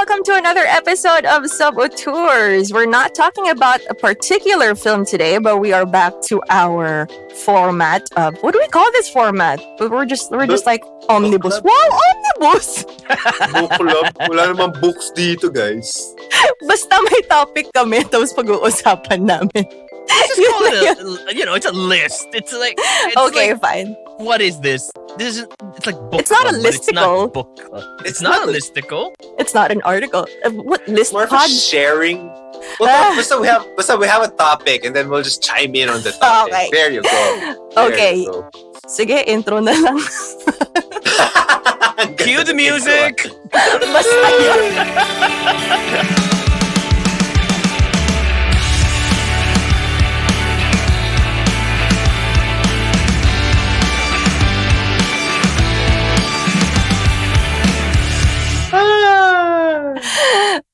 welcome to another episode of Sub-Auteurs. We're not talking about a particular film today, but we are back to our format of, what do we call this format? We're just like omnibus. Wow, omnibus! Book club. Wala namang books dito, guys. Basta may topic kami, tapos pag-uusapan namin. Just call it it's a list. It's okay, like, fine. What is this? It's like book It's not a club, but listicle. It's not book club. It's not a listicle. It's not an article. What list More of pod? sharing. Well, basta we have a topic and then we'll just chime in on the topic. Okay. There you go. Okay. Sige, intro na lang. Cue the music. Basta yun.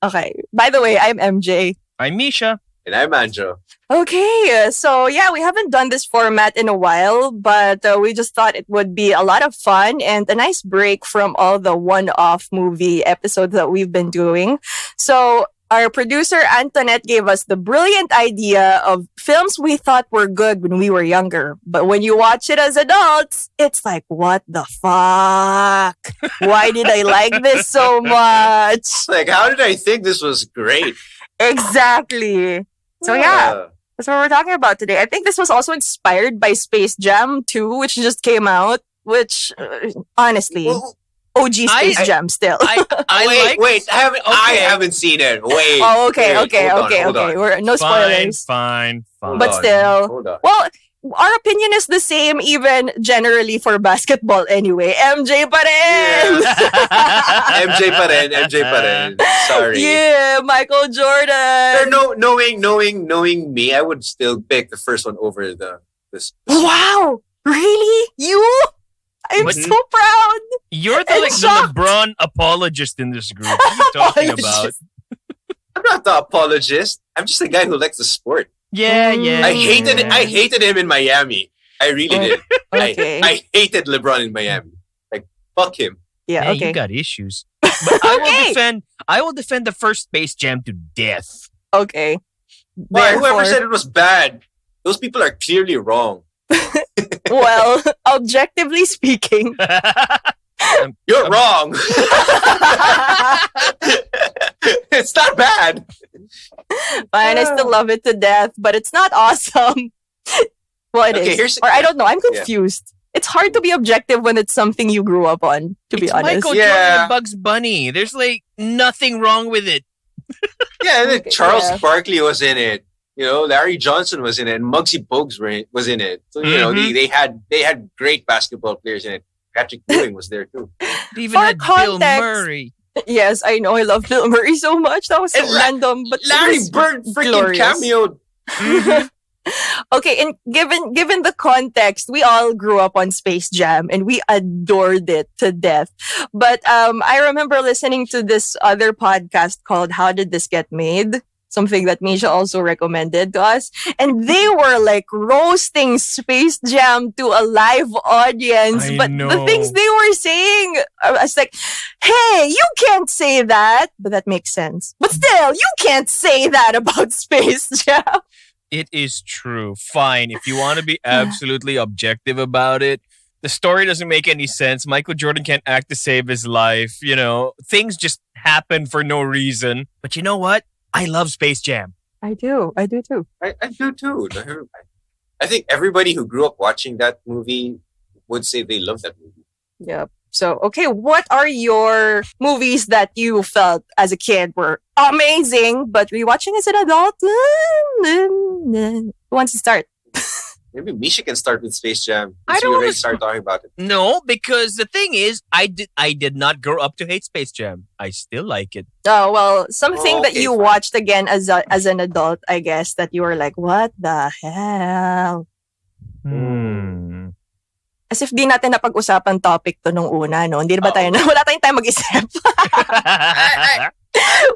Okay. By the way, I'm MJ. I'm Misha. And I'm Anjo. Okay, so yeah, we haven't done this format in a while, but we just thought it would be a lot of fun and a nice break from all the one-off movie episodes that we've been doing. So our producer Antoinette gave us the brilliant idea of films we thought were good when we were younger, but when you watch it as adults, it's like, what the fuck? Why did I like this so much? Like, how did I think this was great? Exactly. So yeah, that's what we're talking about today. I think this was also inspired by Space Jam 2, which just came out, which honestly, OG Space Jam still. Wait, I haven't seen it. Wait. Oh, okay. Hold on. We're no spoilers. Fine. But still, Hold on. well, our opinion is the same even generally for basketball anyway. MJ pa rin! MJ pa rin. Sorry. Yeah, Michael Jordan! Knowing me, I would still pick the first one over this. Wow! Really? You? I'm so proud! You're the shocked. LeBron apologist in this group. What are you talking about? I'm not the apologist. I'm just a guy who likes the sport. Yeah. I hated him in Miami. I really did. Okay. I hated LeBron in Miami. Like, fuck him. Yeah, okay. You got issues. But I will defend the first Space Jam to death. Okay. Why? Whoever said it was bad, those people are clearly wrong. Well, objectively speaking, you're wrong. It's not bad. Fine, I still love it to death, but it's not awesome. Well, it is. Or I don't know. I'm confused. It's hard to be objective when it's something you grew up on, to be honest. Michael Jordan and Bugs Bunny. There's like nothing wrong with it. Yeah, and then Charles Barkley was in it. You know, Larry Johnson was in it, and Muggsy Bogues was in it. So you know, they had great basketball players in it. Patrick Ewing was there too. They even had Bill Murray. Yes, I know. I love Bill Murray so much. That was so random, but Larry Bird freaking cameoed. Mm-hmm. Okay, and given the context, we all grew up on Space Jam and we adored it to death. But I remember listening to this other podcast called How Did This Get Made? Something that Misha also recommended to us. And they were like roasting Space Jam to a live audience. But the things they were saying, I was like, hey, you can't say that. But that makes sense. But still, you can't say that about Space Jam. It is true. Fine. If you want to be absolutely objective about it, the story doesn't make any sense. Michael Jordan can't act to save his life. You know, things just happen for no reason. But you know what? I love Space Jam. I do too. I do too. I think everybody who grew up watching that movie would say they love that movie. Yep. So, okay, what are your movies that you felt as a kid were amazing, but rewatching as an adult? Who wants to start? Maybe Misha can start with Space Jam. I don't want to start talking about it. No, because the thing is, I did not grow up to hate Space Jam. I still like it. Oh, well, something that you watched again as an adult, I guess, that you were like, what the hell? As if di natin napag-usapan topic to nung una, no? Hindi ba tayo, wala tayong time mag-isip.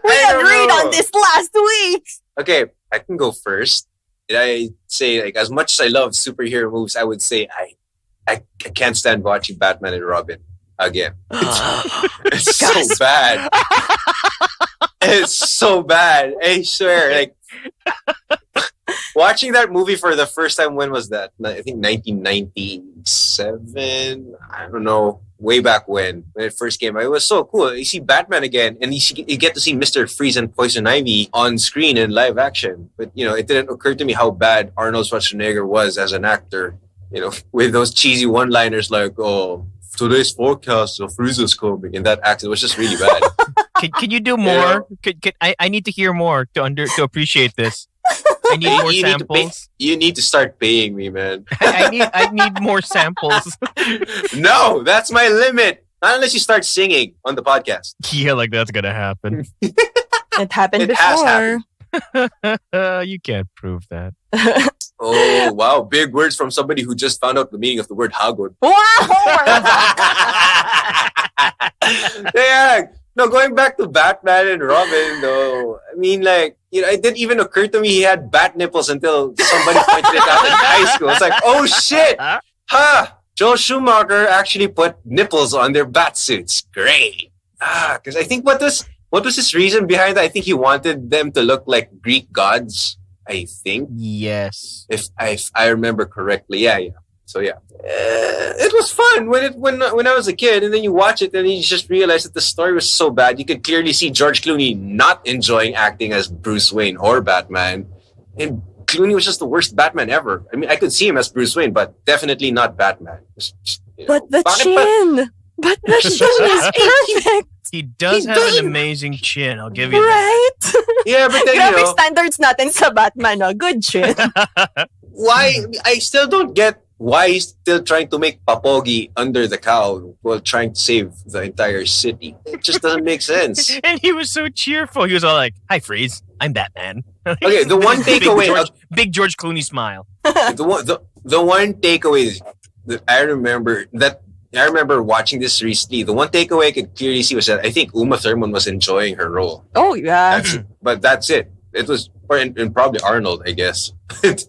We agreed on this last week. Okay, I can go first. Did I say, like, as much as I love superhero movies, I would say I can't stand watching Batman and Robin again. It's so bad. It's so bad. I swear, like watching that movie for the first time. When was that? I think 1997. I don't know. Way back when it first came out, it was so cool. You see Batman again, and you get to see Mr. Freeze and Poison Ivy on screen in live action. But it didn't occur to me how bad Arnold Schwarzenegger was as an actor. With those cheesy one-liners like, "Oh, today's forecast of Frieza's coming," and that accent was just really bad. Can you do more? I need to hear more to appreciate this. I need more samples. You need to start paying me, man. I need more samples. No, that's my limit. Not unless you start singing on the podcast. Yeah, like that's gonna happen. It happened before. Has happened. You can't prove that. Oh, wow. Big words from somebody who just found out the meaning of the word hagod. Wow! Yeah. No, going back to Batman and Robin, though, I mean, like, it didn't even occur to me he had bat nipples until somebody pointed it out in high school. It's like, oh shit! Joel Schumacher actually put nipples on their bat suits. Great. Because I think what was his reason behind that? I think he wanted them to look like Greek gods. I think. Yes. If I remember correctly. Yeah. So yeah, it was fun when I was a kid, and then you watch it and you just realize that the story was so bad. You could clearly see George Clooney not enjoying acting as Bruce Wayne or Batman, and Clooney was just the worst Batman ever. I mean, I could see him as Bruce Wayne, but definitely not Batman. But the chin, but the chin is perfect. He does have an amazing chin. I'll give you right? that. Yeah, but then Grabe standards natin sa Batman, no? Good chin. Why? I still don't get why he's still trying to make Papogi under the cowl while trying to save the entire city. It just doesn't make sense. And he was so cheerful. He was all like, "Hi, Freeze. I'm Batman." Okay, the one takeaway... Big George Clooney smile. The one takeaway that I remember watching this recently. The one takeaway I could clearly see was that I think Uma Thurman was enjoying her role. Oh, yeah. That's it. It was... and probably Arnold, I guess. But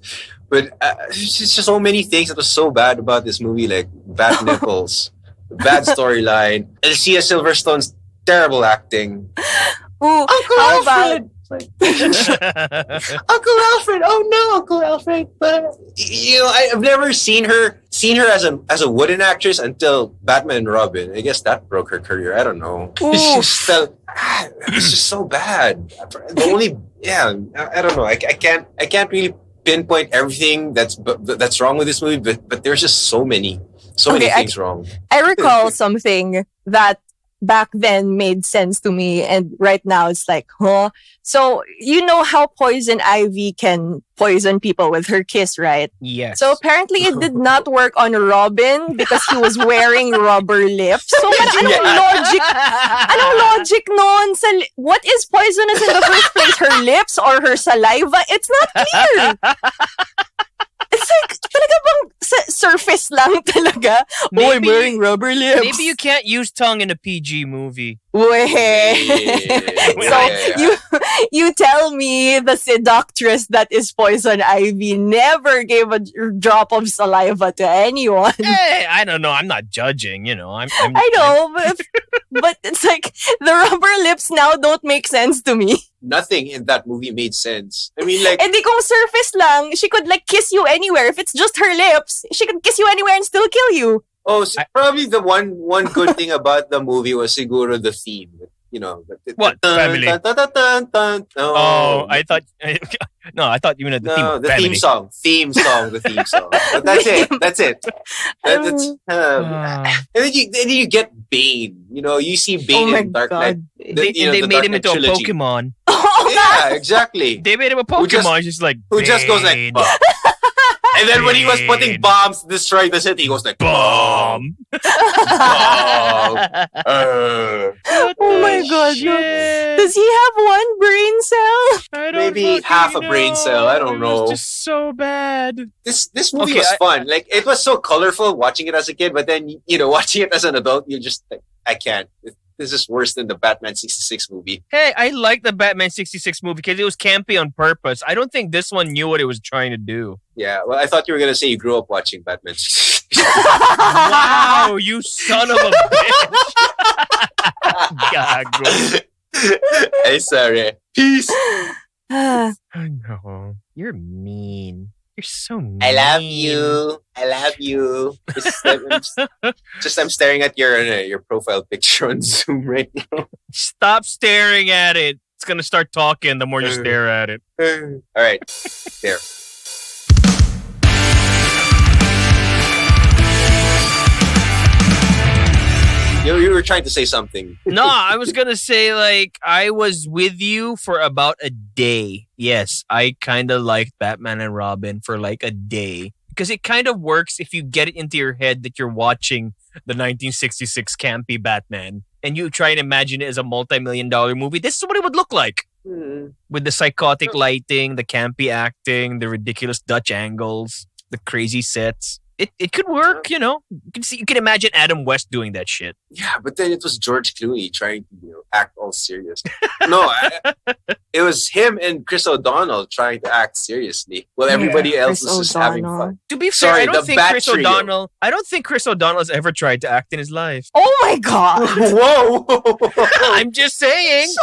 it's just so many things that was so bad about this movie, like bad nipples, bad storyline, Alicia Silverstone's terrible acting. Ooh, Uncle Alfred! Uncle Alfred! Oh no, Uncle Alfred! But I've never seen her as a wooden actress until Batman and Robin. I guess that broke her career. I don't know. It's just so bad. I don't know. I can't really pinpoint everything that's wrong with this movie, but there's just so many things wrong. I recall something that back then made sense to me, and right now it's like, huh? So you know how Poison Ivy can poison people with her kiss, right? Yes. So apparently it did not work on Robin because he was wearing rubber lips. So anong logic nun? What is poisonous in the first place? Her lips or her saliva? It's not clear. It's like, talaga bang surface lang talaga? I'm wearing rubber lips. Maybe you can't use tongue in a PG movie. So you tell me the seductress that is Poison Ivy never gave a drop of saliva to anyone. Hey, I don't know. I'm not judging. I know, but it's like the rubber lips now don't make sense to me. Nothing in that movie made sense. I mean, like... And kung surface lang, she could like kiss you anywhere. If it's just her lips, she could kiss you anywhere and still kill you. Oh, so probably the one good thing about the movie was siguro the theme. What? Family. Oh, I thought... No, I thought you meant the theme. No, the family. theme song. The theme song. But that's it. And then you get Bane. You see Bane in Dark Knight. They made him into a Pokemon. Yeah, exactly. They made him a Pokemon. Just like who just goes like, and then when he was putting bombs to destroy the city, he goes like, bomb. Oh my god. Shit. Does he have one brain cell? Maybe half a brain cell. I don't know. It was just so bad. This movie was fun. Like, it was so colorful watching it as a kid, but then, watching it as an adult, you're just like, I can't. This is worse than the Batman 66 movie. Hey, I like the Batman 66 movie because it was campy on purpose. I don't think this one knew what it was trying to do. Yeah, well, I thought you were going to say you grew up watching Batman 66. Wow, you son of a bitch. Gago. I'm sorry. Peace. Ah, I know. You're mean. You're so mean. I love you. I love you. I'm staring at your profile picture on Zoom right now. Stop staring at it. It's going to start talking the more you stare at it. All right. There. You were trying to say something. No, I was going to say, like, I was with you for about a day. Yes, I kind of liked Batman and Robin for like a day. Because it kind of works if you get it into your head that you're watching the 1966 campy Batman. And you try and imagine it as a multi-million-dollar movie. This is what it would look like. With the psychotic lighting, the campy acting, the ridiculous Dutch angles, the crazy sets. It could work, you know. You can imagine Adam West doing that shit. Yeah, but then it was George Clooney trying to act all serious. No, it was him and Chris O'Donnell trying to act seriously while everybody else was just having fun. To be fair, I don't think Chris O'Donnell has ever tried to act in his life. oh my god. Whoa! I'm just saying.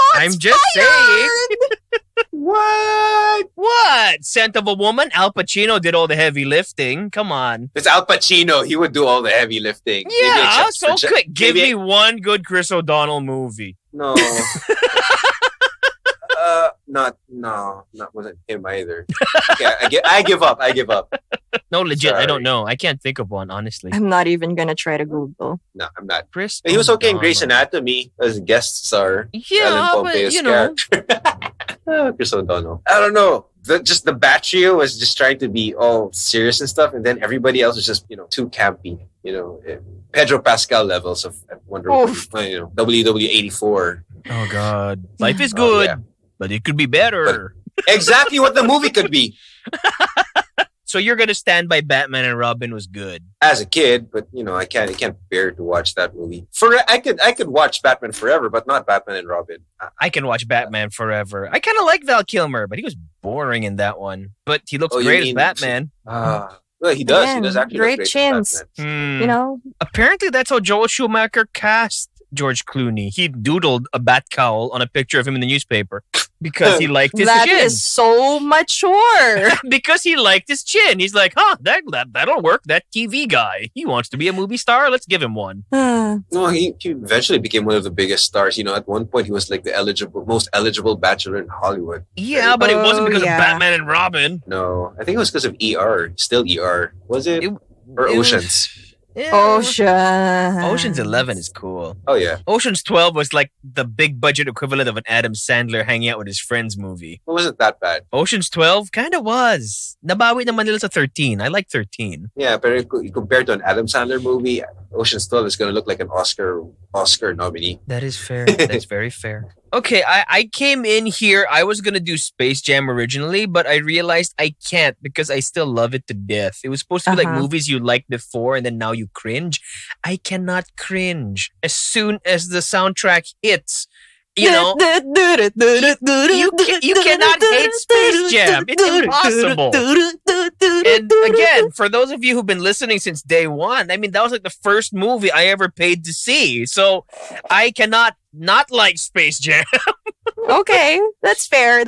What? Scent of a Woman? Al Pacino did all the heavy lifting. Come on. It's Al Pacino. He would do all the heavy lifting. Yeah, so quick. Give me one good Chris O'Donnell movie. No. Not wasn't him either. Okay, I give up. No, legit, Sorry. I don't know. I can't think of one, honestly. I'm not even gonna try to Google. No, I'm not. Chris He was okay in O'Donnell. Grey's Anatomy as a guest star. Yeah, Ellen but Pompeo's you know. character. Chris O'Donnell. I don't know. Just the Bat Trio was just trying to be all serious and stuff, and then everybody else was just too campy. Pedro Pascal levels of Wonder Woman. WW84. Oh, God. Life is good, yeah. but it could be better. Exactly what the movie could be. So you're going to stand by Batman and Robin was good. As a kid, but I can't bear to watch that movie. I could watch Batman Forever, but not Batman and Robin. I can watch Batman forever. I kind of like Val Kilmer, but he was boring in that one. But he looks great as Batman. Well, he does. Again, He does actually look great great as chins. Batman. Apparently, that's how Joel Schumacher cast George Clooney. He doodled a bat cowl on a picture of him in the newspaper because he liked his That chin. is so mature. Because he liked his chin. He's like, that'll work. That TV guy. He wants to be a movie star. Let's give him one. No, he eventually became one of the biggest stars. At one point he was like the most eligible bachelor in Hollywood. Yeah, but it wasn't because of Batman and Robin. No, I think it was because of ER. Still ER. Was it? Or Oceans? Ocean's 11 is cool. Oh, yeah. Ocean's 12 was like the big budget equivalent of an Adam Sandler hanging out with his friends movie. It wasn't that bad. Ocean's 12 kind of was. Nabawi naman nila sa 13. I like 13. Yeah, but compared to an Adam Sandler movie, Ocean's 12 is going to look like an Oscar nominee. That is fair. That's very fair. Okay, I came in here. I was going to do Space Jam originally, but I realized I can't because I still love it to death. It was supposed to be like movies you liked before and then now you cringe. I cannot cringe. As soon as the soundtrack hits, you cannot hate Space Jam. It's impossible. And again, for those of you who've been listening since day one, I mean, that was like the first movie I ever paid to see. So I cannot not like Space Jam. Okay, that's fair.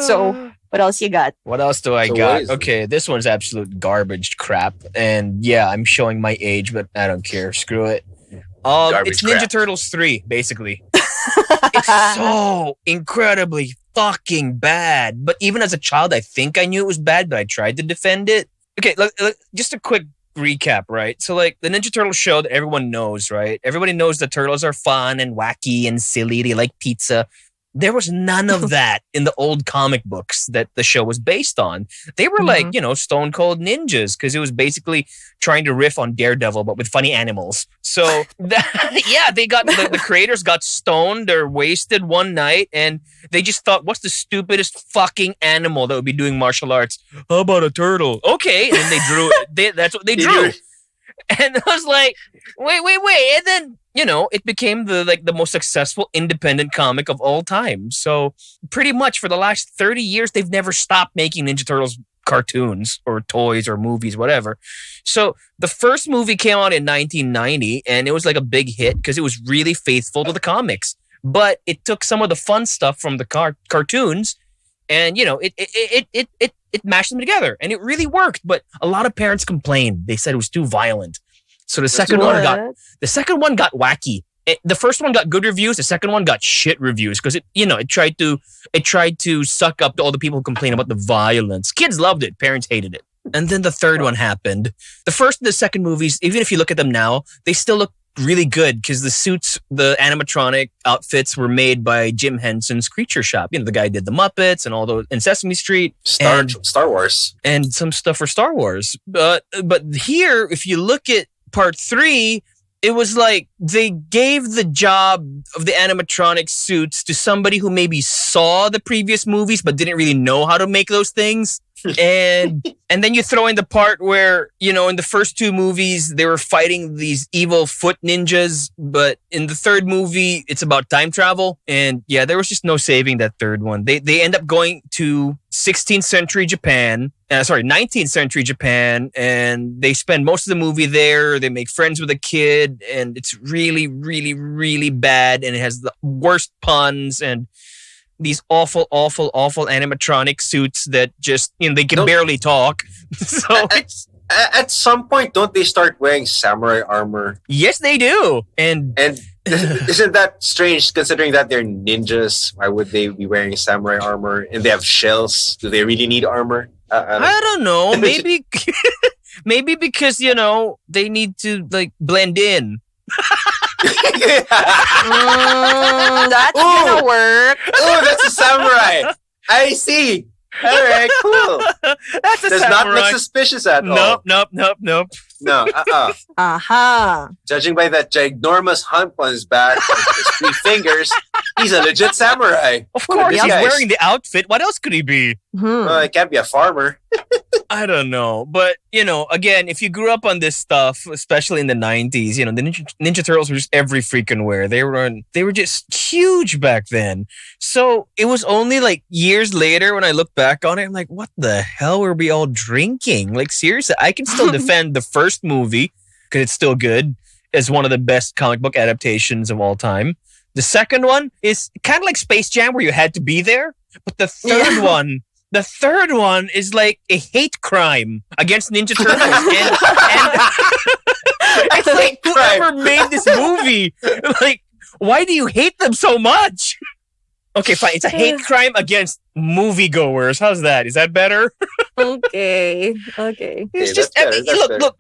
So, what else you got? What else do I got? Okay, this one's absolute garbage crap. And yeah, I'm showing my age, but I don't care. Screw it. It's Ninja Turtles 3, basically. It's so incredibly fucking bad. But even as a child, I think I knew it was bad, but I tried to defend it. Okay, look, just a quick recap, right? So, like, the Ninja Turtles show that everyone knows, right? Everybody knows the turtles are fun and wacky and silly. They like pizza. There was none of that in the old comic books that the show was based on. They were like, stone cold ninjas because it was basically trying to riff on Daredevil, but with funny animals. So, they got the creators got stoned or wasted one night and they just thought, what's the stupidest fucking animal that would be doing martial arts? How about a turtle? Okay. And then they drew it. That's what they drew. And I was like, wait. And then, it became the most successful independent comic of all time. So pretty much for the last 30 years, they've never stopped making Ninja Turtles cartoons or toys or movies, whatever. So the first movie came out in 1990 and it was like a big hit because it was really faithful to the comics. but it took some of the fun stuff from the cartoons, and it mashed them together, and it really worked. But a lot of parents complained; they said it was too violent. So the second one got wacky. The first one got good reviews. The second one got shit reviews because it tried to suck up to all the people who complain about the violence. Kids loved it. Parents hated it. And then the third one happened. The first and the second movies, even if you look at them now, they still look really good because the suits, the animatronic outfits were made by Jim Henson's Creature Shop. The guy did the Muppets and all those, and Sesame Street. Star Wars. And some stuff for Star Wars. But here, if you look at part 3, it was like they gave the job of the animatronic suits to somebody who maybe saw the previous movies but didn't really know how to make those things. And then you throw in the part where, in the first 2 movies, they were fighting these evil foot ninjas. But in the third movie, it's about time travel. And yeah, there was just no saving that third one. They end up going to 19th century Japan, and they spend most of the movie there. They make friends with a kid, and it's really, really, really bad. And it has the worst puns and these awful, awful, awful animatronic suits that just, they can barely talk. So at some point, don't they start wearing samurai armor? Yes, they do. And isn't that strange considering that they're ninjas? Why would they be wearing samurai armor? And they have shells. Do they really need armor? I don't know. Maybe, maybe because, they need to blend in. That's gonna work. Oh, that's a samurai. I see. All right, cool. That's a Does samurai. not look suspicious at all. Nope. No, Aha. Judging by that ginormous hump on his back, his 3 fingers, he's a legit samurai. Of course, This he's guy's- wearing the outfit. What else could he be? It can't be a farmer. I don't know. But, again, if you grew up on this stuff, especially in the 90s, the Ninja Turtles were just every freaking where. They were just huge back then. So it was only years later when I look back on it, I'm like, what the hell were we all drinking? Seriously, I can still defend the first movie because it's still good as one of the best comic book adaptations of all time. The second one is kind of like Space Jam where you had to be there. But the third one... The third one is like a hate crime against Ninja Turtles. and it's like, whoever made this movie, why do you hate them so much? Okay, fine. It's a hate crime against moviegoers. How's that? Is that better? Okay. It's just,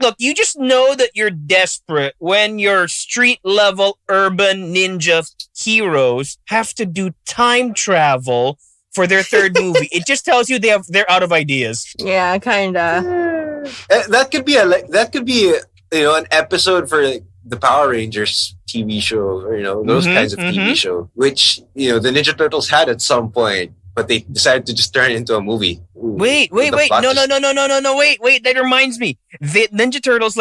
look, you just know that you're desperate when your street level urban ninja heroes have to do time travel for their third movie. It just tells you they're out of ideas. Yeah, kinda. That could be an episode for the Power Rangers TV show, or those kinds of TV show, which the Ninja Turtles had at some point, but they decided to just turn it into a movie. Ooh, wait. No. Wait. That reminds me. The Ninja Turtles,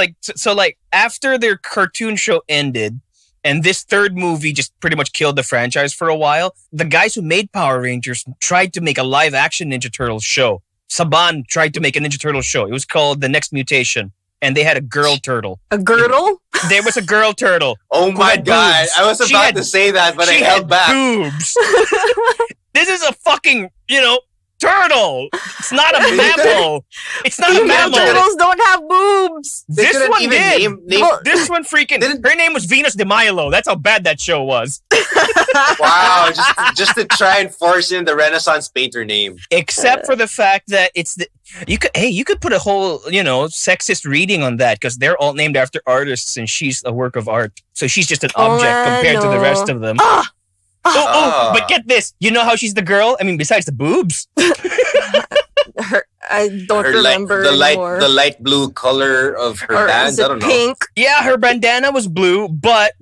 after their cartoon show ended, and this third movie just pretty much killed the franchise for a while, the guys who made Power Rangers tried to make a live-action Ninja Turtles show. Saban tried to make a Ninja Turtles show. It was called The Next Mutation. And they had a girl turtle. A girdle? There was a girl turtle. Oh my God. I was about to say that, but I held back. Boobs. This is a fucking, turtle. It's not a mammal. It's not a mammal. Turtles don't have boobs. This one even did. name This one freaking. Her name was Venus de Milo. That's how bad that show was. Wow, just to try and force in the Renaissance painter name. Except for the fact that it's you could put a whole sexist reading on that because they're all named after artists and she's a work of art. So she's just an object compared to the rest of them. But get this. You know how she's the girl? I mean, besides the boobs. I don't remember anymore. The light blue color of her band. I don't know. Pink? Yeah, her bandana was blue, but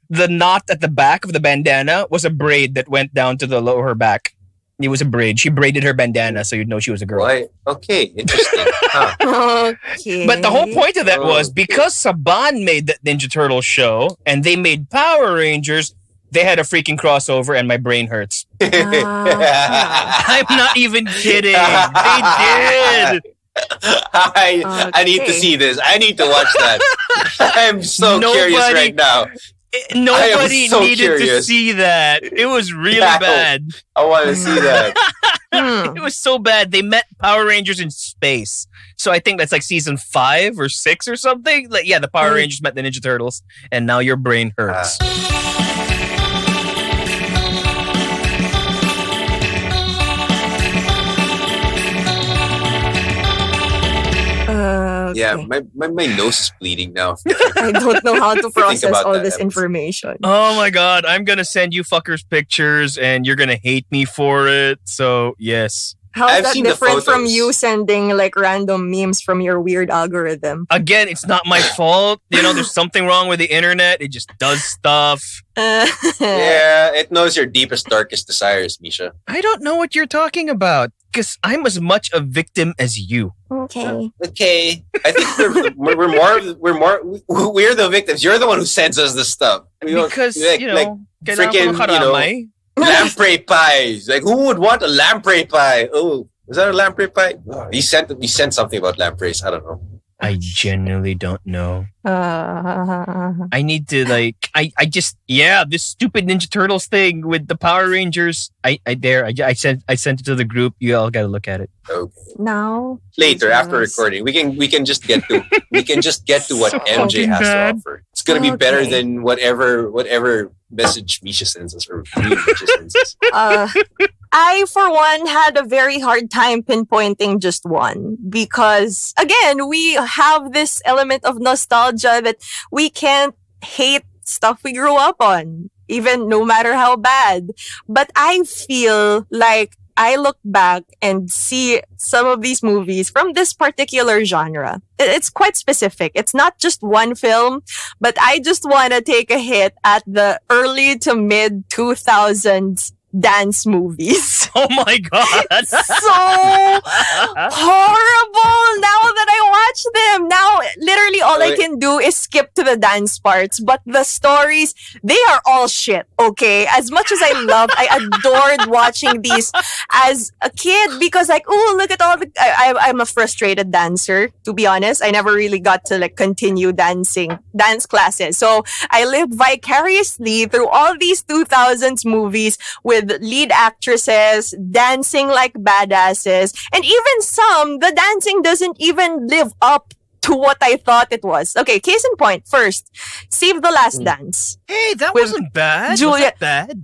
the knot at the back of the bandana was a braid that went down to the lower her back. It was a braid. She braided her bandana so you'd know she was a girl. Right. Okay, interesting. Huh. Okay. But the whole point of that was because Saban made that Ninja Turtle show and they made Power Rangers, they had a freaking crossover and my brain hurts. I'm not even kidding. They did. I need to see this. I need to watch that. I'm so curious right now. Nobody so needed to curious. see that. It was really Yeah. bad. I want to see that. It was so bad. They met Power Rangers in space. So I think that's like season 5 or 6 or something. Like, yeah, the Power Rangers met the Ninja Turtles, and now your brain hurts. Okay. Yeah, my nose is bleeding now. I don't know how to process about all that this episode. information. Oh my god, I'm gonna send you fuckers pictures and you're gonna hate me for it. So, yes. How's I've that seen the different from photos. you sending like random memes from your weird algorithm? Again, it's not my fault. You know, there's something wrong with the internet. It just does stuff. Yeah, it knows your deepest, darkest desires, Misha. I don't know what you're talking about because I'm as much a victim as you. Okay. Okay, I think we're the victims. You're the one who sends us the stuff. We don't- Because, like, you know, like kailangan ko freaking, you know, makaramay. lamprey pies. Like, who would want a lamprey pie? Oh, is that a lamprey pie? Oh, he sent something about lampreys. I don't know. I genuinely don't know. Uh, I need to this stupid Ninja Turtles thing with the Power Rangers. I sent it to the group. You all got to look at it. Okay. now Later, after Jesus. recording, we can just get to what So MJ has bad. to offer. It's gonna be better Okay. than whatever message Misha sends us or Misha sends us. I, for one, had a very hard time pinpointing just one because, again, we have this element of nostalgia that we can't hate stuff we grew up on, even no matter how bad. But I feel like I look back and see some of these movies from this particular genre. It's quite specific. It's not just one film, but I just want to take a hit at the early to mid 2000s dance movies. Oh my god! So horrible now that I watch them. Now, literally all I can do is skip to the dance parts. But the stories, they are all shit, okay? As much as I adored watching these as a kid because like, oh, look at all the... I'm a frustrated dancer, to be honest. I never really got to like continue dance classes. So I lived vicariously through all these 2000s movies with lead actresses dancing like badasses. And even some, the dancing doesn't even live up to what I thought it was. Okay, case in point. First, Save the Last Dance. Hey, that With wasn't bad. Julia- Was that bad?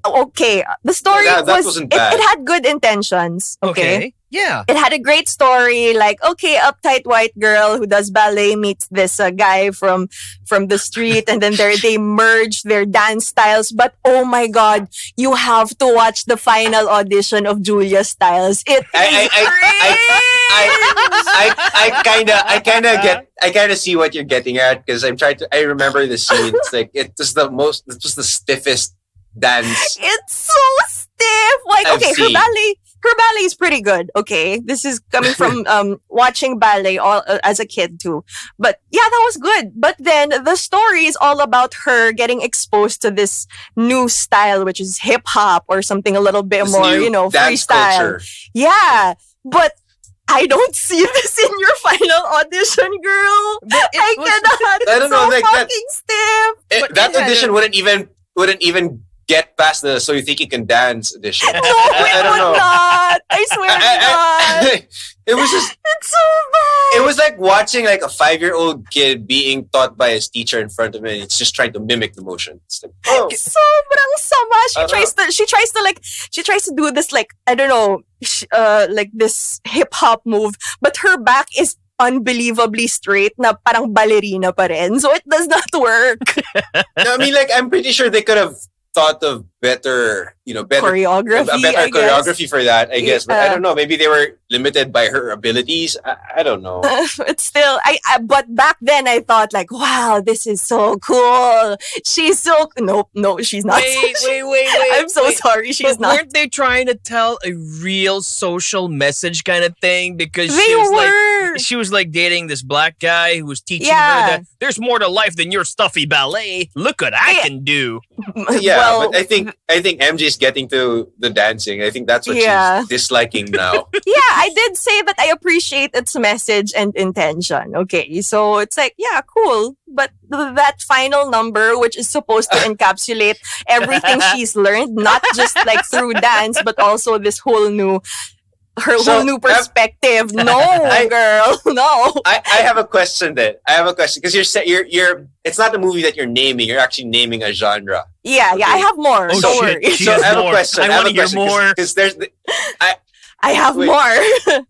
Okay, the story That was... wasn't bad. It had good intentions. Okay. Yeah. It had a great story, like, okay, uptight white girl who does ballet meets this guy from the street, and then they merge their dance styles. But oh my god, you have to watch the final audition of Julia Stiles. It is I kind of see what you're getting at because I remember the scene. It's like it was the stiffest dance. It's so stiff. Like, I've okay, seen. her ballet is pretty good. Okay, this is coming from watching ballet all as a kid too. But yeah, that was good. But then the story is all about her getting exposed to this new style, which is hip hop or something a little bit This more, new dance freestyle. culture. Yeah, but I don't see this in your final audition, girl. I cannot. It's I don't know, so like that- fucking stiff. But That it had audition wouldn't even get past the So You Think You Can Dance audition. No, I it don't would know. not. I swear to God. It was just It's so bad. it was like watching like a 5-year-old kid being taught by his teacher in front of him and it's just trying to mimic the motion. It's like, oh, Sobrang sama. I don't She tries to do this like, I don't know, like this hip hop move, but her back is unbelievably straight na parang ballerina pa rin. So it does not work. no, I mean, like, I'm pretty sure they could have thought of better Choreography, a better I guess. choreography for that, I guess. But I Yeah. don't know. Maybe they were limited by her abilities. I don't know. It's still, but back then I thought like, wow, this is so cool. She's so, no, she's not. Wait. I'm so wait. sorry, she's But not. weren't they trying to tell a real social message kind of thing? Because They were. she was like dating this black guy who was teaching Yeah. her that there's more to life than your stuffy ballet. Look what I Yeah. can do. Yeah, Well, but I think I think MJ's getting to the dancing. I think that's what Yeah. she's disliking now. Yeah, I did say that I appreciate its message and intention. Okay, so it's like, yeah, cool. But that final number, which is supposed to encapsulate everything she's learned, not just like through dance, but also this whole new, whole new perspective. No, girl, no. I have a question then. I have a question because you're. It's not a movie that you're naming. You're actually naming a genre. Yeah, I have more. Oh, Don't shit. worry. She So has I have more. a question. I want to hear more. Because there's. I have Wait. more.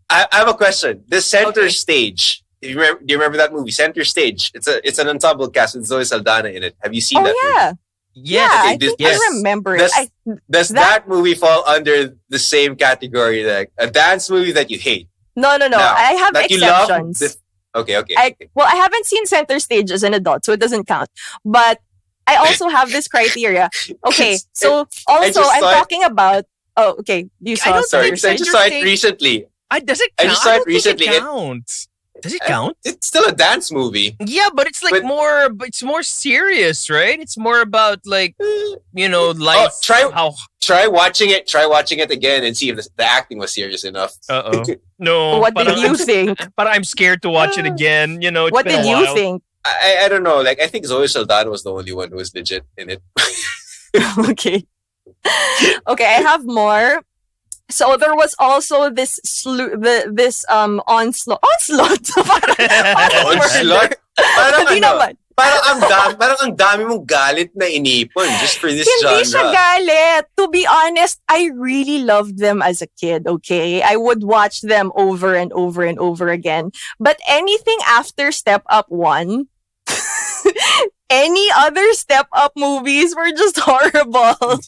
I have a question. The center Okay. stage. Do you remember that movie? Center Stage. It's an ensemble cast with Zoe Saldana in it. Have you seen Oh that movie? yeah, Yes. yeah. okay, I think yes. I remember it. That's- Does That- that movie fall under the same category, like a dance movie that you hate? No. No, I have that you love? exceptions. Okay. I haven't seen Center Stage as an adult, so it doesn't count. But I also have this criteria. Okay, so also just I'm saw it- talking about. Oh, okay. You saw. don't Sorry, Center because I Stage. just saw it Stage. recently. Does it I count? just saw I it don't think recently. it counts. Does it count? It's still a dance movie. Yeah, but it's like But- more. But it's more serious, right? It's more about like life. try- how. Try watching it again and see if the acting was serious enough. Uh oh. No. What did parang- you think? But I'm scared to watch it again. It's What been did a you while. think? I don't know. Like I think Zoe Saldana was the only one who was legit in it. Okay. Okay, I have more. So there was also this onslaught. Onslaught? Parang Hindi ano? naman. Parang ang dami mong galit na inipon just for this Hindi siya genre. galit. To be honest, I really loved them as a kid, okay? I would watch them over and over and over again. But anything after Step Up 1, any other Step Up movies were just horrible.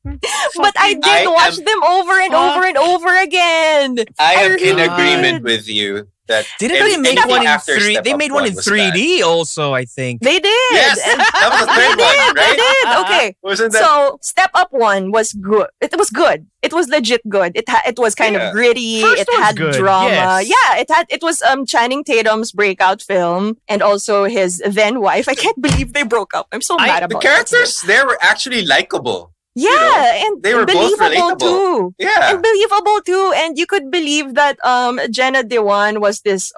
But I did watch them over and over and over again. I am in really agreement did. with you that Didn't they make anything one in after three? Step They Up made one in was bad. 3D also, I think. They did. Yes, And that was the they third did. one, They right? did. Okay. Wasn't that? So Step Up 1 was good. It was good. It was legit good. It was kind Yeah. of gritty. First It one's had good, drama. yes. Yeah, it was Channing Tatum's breakout film and also his then wife. I can't believe they broke up. I'm so mad the about characters there were actually likable. Yeah, and they were both believable relatable. too. Yeah. And believable too. And you could believe that Jenna Dewan was this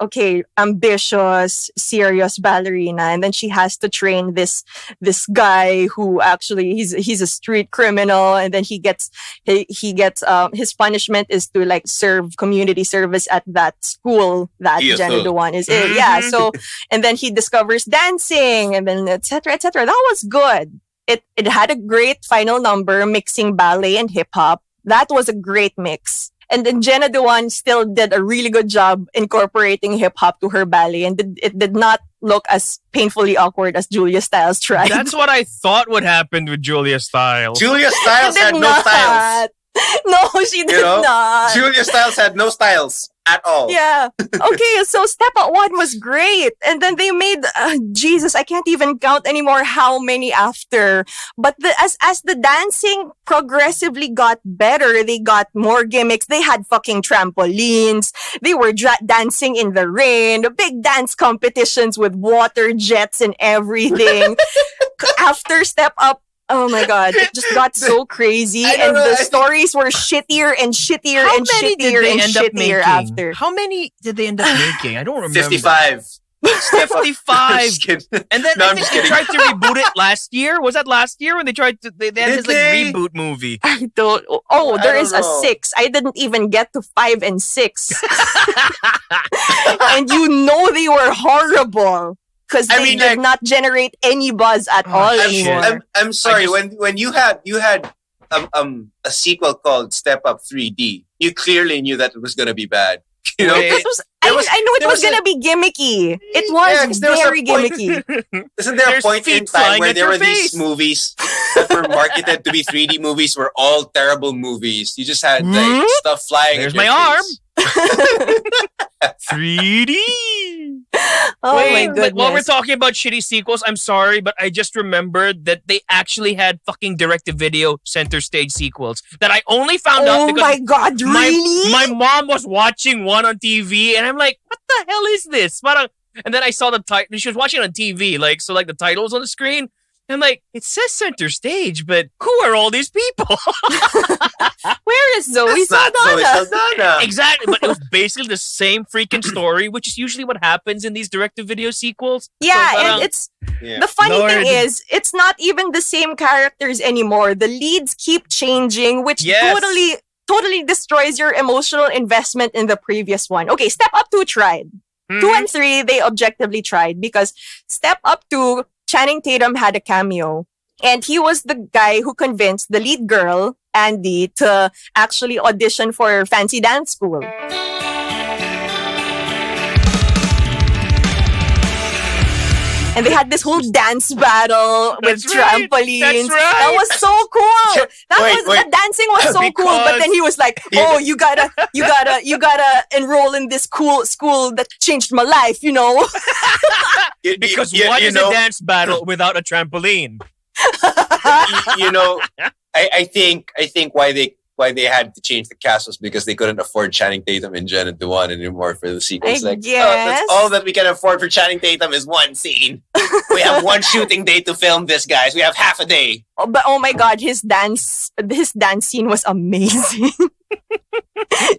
ambitious, serious ballerina, and then she has to train this guy who actually he's a street criminal, and then he gets his punishment is to like serve community service at that school that Yes, Jenna sir. Dewan is in. Yeah. So and then he discovers dancing, and then etc. etc. That was good. It had a great final number mixing ballet and hip hop. That was a great mix. And then Jenna Dewan still did a really good job incorporating hip hop to her ballet, and it did not look as painfully awkward as Julia Stiles tried. That's what I thought would happen with Julia Stiles. Julia Stiles It did had no styles. No, she did know? not. Julia Stiles had no styles at all. Yeah. Okay, so Step Up 1 was great. And then they made, Jesus, I can't even count anymore how many after. But as the dancing progressively got better, they got more gimmicks. They had fucking trampolines. They were dancing in the rain. Big dance competitions with water jets and everything. After Step Up, oh my God, it just got so crazy. I don't And know, the I think- stories were shittier and shittier How and many did shittier they and end up shittier making? after. How many did they end up making? I don't remember. 55. 55. I'm just kidding. And then No, I I'm think just they kidding. tried to reboot it last year. Was that last year when they tried to? They had Did this like they? reboot movie. I don't. Oh, I there don't is a know. 6. I didn't even get to 5 and 6. And they were horrible because I they mean, did like- not generate any buzz at Oh, all shit. anymore. I'm sorry. I just- When you had a sequel called Step Up 3D, you clearly knew that it was gonna be bad. You know, Wait. I was- knew it there was was a- going to be gimmicky. It Yeah, 'cause was there was a very point- gimmicky. isn't there a There's point in feet time flying where at there your were these face. movies that were marketed to be 3D movies were all terrible movies? You just had like Hmm? stuff flying. There's at your my face. 3D. Oh Wait, my but goodness. while we're talking about shitty sequels, I'm sorry, but I just remembered that they actually had fucking direct-to-video center stage sequels that I only found out Oh because my God, really? my mom was watching one on TV, and I'm like, what the hell is this? Parang, and then I saw the title. She was watching it on TV, like the title was on the screen. I'm like, it says center stage, but who are all these people? Where is Zoe That's not Zoe Saldana? Saldana. Exactly, but it was basically the same freaking story, which is usually what happens in these direct-to-video sequels. Yeah, So, and it's Yeah. the funny Lord. thing is, it's not even the same characters anymore. The leads keep changing, which Yes. totally destroys your emotional investment in the previous one. Okay, Step Up 2 tried. 2 and 3, they objectively tried because Step Up 2, Channing Tatum had a cameo. And he was the guy who convinced the lead girl, Andy, to actually audition for Fancy Dance School. And they had this whole dance battle with That's right. trampolines. That's right. That was so cool. Wait. The dancing was so cool. But then he was like, "Oh, you gotta enroll in this cool school that changed my life." Because what is a dance battle without a trampoline? I think why they had to change the cast was because they couldn't afford Channing Tatum and Jenna Dewan anymore for the sequels. I That's guess. all that we can afford for Channing Tatum is one scene. We have one shooting day to film this, guys. We have half a day. But oh my god, his dance scene was amazing.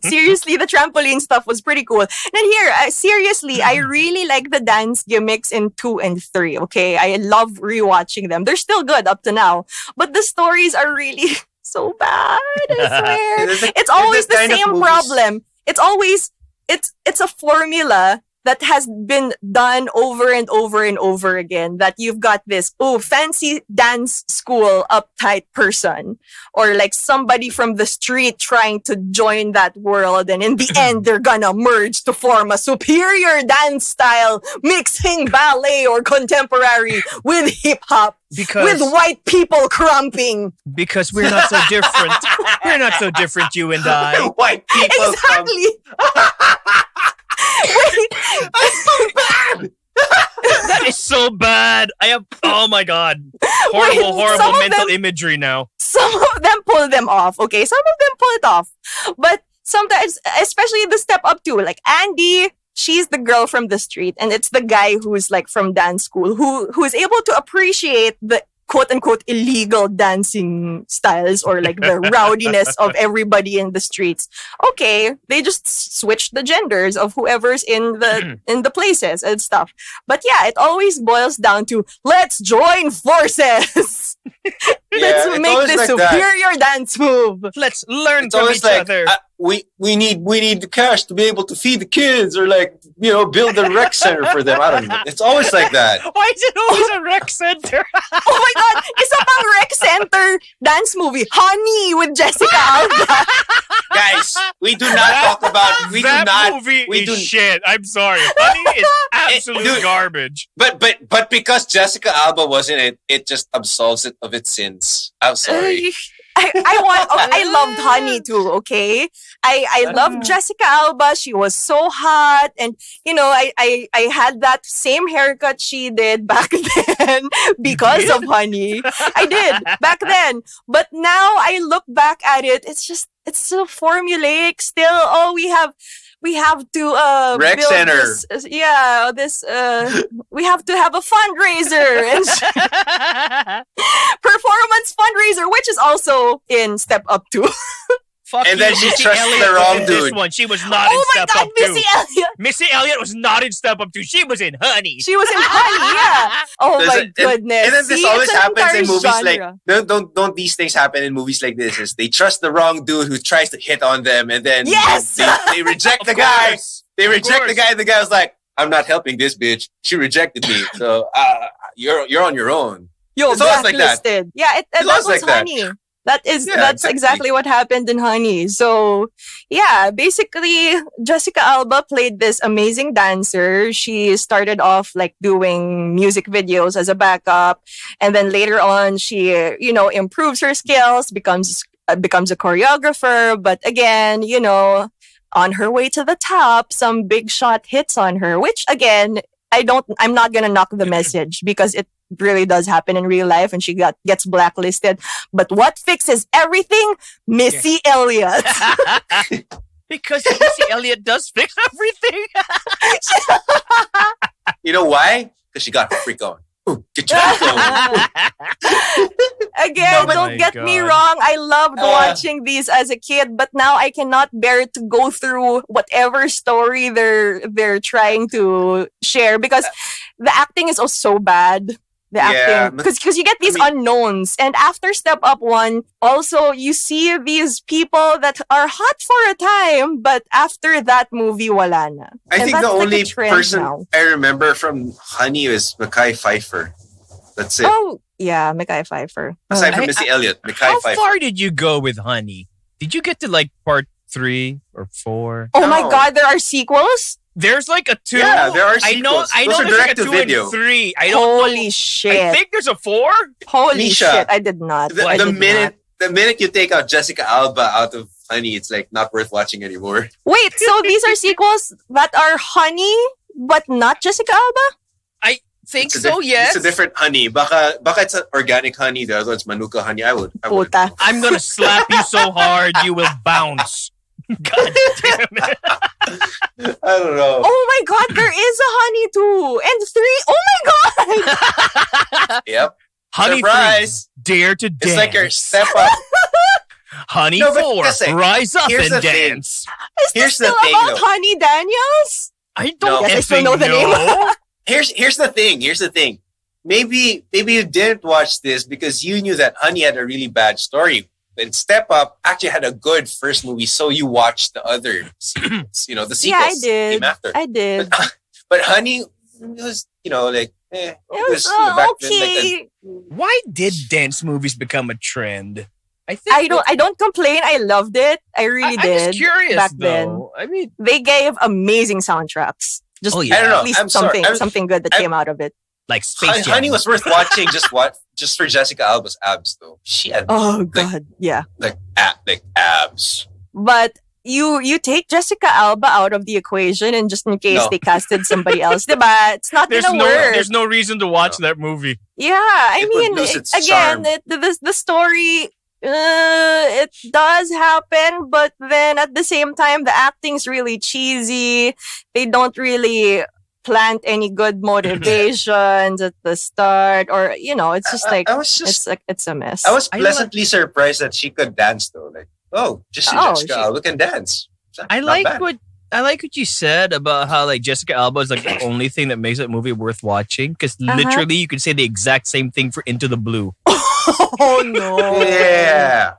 Seriously, the trampoline stuff was pretty cool. And here, seriously, I really like the dance gimmicks in 2 and 3. Okay, I love rewatching them. They're still good up to now, but the stories are really so bad. I swear, it's always the same problem. It's always it's a formula that has been done over and over and over again, that you've got this, fancy dance school uptight person, or like somebody from the street trying to join that world, and in the end, they're gonna merge to form a superior dance style, mixing ballet or contemporary with hip-hop, with white people crumping. Because we're not so different. We're not so different, you and I. White people. Exactly. Wait. That is so bad. Oh my god. Wait, Horrible some of mental them- imagery now. Some of them pull them off, okay? Some of them pull it off. But sometimes, especially the Step Up 2, like Andy, she's the girl from the street, and it's the guy who's like from dance school, who is able to appreciate the quote-unquote illegal dancing styles, or like the rowdiness of everybody in the streets. Okay, they just switch the genders of whoever's in the places and stuff. But yeah, it always boils down to, let's join forces. Let's it's make always this like that. superior dance move. Let's learn It's from always each like other. we need the cash to be able to feed the kids, or like build a rec center for them. I don't know. It's always like that. Why is it always a rec center? Oh my God! Isa pang rec center dance movie, Honey with Jessica Alba. Guys, we do not talk about. We do that not. movie we is do. shit. I'm sorry. Honey is absolute Dude. garbage. But because Jessica Alba was in it, it just absolves it of its sins. I'm sorry. I loved Honey too, okay? I loved Jessica Alba. She was so hot. And, I had that same haircut she did back then because of Honey. I did back then. But now I look back at it, it's so formulaic still. Oh, we have to Rec build center. we have to have a fundraiser and performance fundraiser, which is also in Step Up 2. Fuck And you, then she Missy trusts Elliott the was wrong in this dude. one. She was not in Oh my Step God, Up 2. Missy Elliott. Missy Elliott was not in Step Up 2. She was in Honey. She was in Honey, yeah. Oh There's my a- goodness. And then this See, always it's an happens in entire movies genre. like don't these things happen in movies like this? Is they trust the wrong dude who tries to hit on them, and then Yes! they reject the Of guy. course. They Of reject the course. guy. The guy was like, "I'm not helping this bitch. She rejected me. So you're on your own." Yo, It's always like that. blacklisted. Yeah, that always was like that. Honey. That's exactly. exactly what happened in Honey. So, yeah, basically, Jessica Alba played this amazing dancer. She started off like doing music videos as a backup, and then later on, she improves her skills, becomes a choreographer. But again, on her way to the top, some big shot hits on her, which again, I'm not gonna knock the message because it really does happen in real life, and she gets blacklisted. But what fixes everything? Missy Elliott. Because Missy Elliott does fix everything. You know why? Because she got her freak on. Get your phone. Again, No, but- don't Oh my get me God. wrong. I loved watching these as a kid, but now I cannot bear to go through whatever story they're trying to share because the acting is also so bad. The Yeah, acting because you get these unknowns, and after Step Up 1, also you see these people that are hot for a time, but after that movie, wala na. I And think that's the like a only trend person now. I remember from Honey is Mekhi Phifer. That's it. Oh yeah, Mekhi Phifer. Aside from I- Missy Elliott, Mekhi How Phifer. far did you go with Honey? Did you get to like part 3 or 4? Oh my No. God, there are sequels. There's like a 2. Yeah, there are I know. sequels. I Those know. are There's like a 2 direct-to-video. and 3. I don't Holy know. shit! I think there's a 4. Holy Misha, shit! I did not. I The did minute you take out Jessica Alba out of Honey, it's like not worth watching anymore. not. Wait, so these are sequels that are Honey, but not Jessica Alba? Think It's a so? Yes. It's a different honey. Baka it's an organic honey. The other one's Manuka honey. I would. Puta. I'm gonna slap you so hard you will bounce. God damn it! I don't know. Oh my God, there is a Honey 2 and 3. Oh my God! Yep. Honey Surprise. 3, dare to dance. It's like your step up. Honey No, but 4, kasi, rise up here's and the thing. dance. Is Here's this still the thing, about though. Honey Daniels? I No. don't Yes, I still effing know the name. know. Here's the thing. Here's the thing. Maybe you didn't watch this because you knew that Honey had a really bad story. And Step Up actually had a good first movie, so you watched the other sequels. The sequels Yeah, I did. came after. I did. But Honey was, it It was back then, like, okay. Why did dance movies become a trend? I think I don't complain. I loved it. I really I'm did. just curious back though. then. I mean, They gave amazing soundtracks. Just Oh, yeah. I don't know. at least I'm sorry. something good that came out of it. like Space Jam. Honey was worth watching just for Jessica Alba's abs though. She had Oh God, yeah. like abs. But you take Jessica Alba out of the equation, and just in case No. they casted somebody else, diba? It's not There's gonna no work. there's no reason to watch that movie. Yeah, I It would mean, lose its again, charm. the story, it does happen, but then at the same time, the acting's really cheesy. They don't really plant any good motivations at the start, or it's just like I was just it's a mess. I was I pleasantly surprised that she could dance though. Like, Jessica Alba can dance. I Not like bad. what you said about how like Jessica Alba is like the only thing that makes that movie worth watching, because literally you can say the exact same thing for Into the Blue. Oh no! Yeah.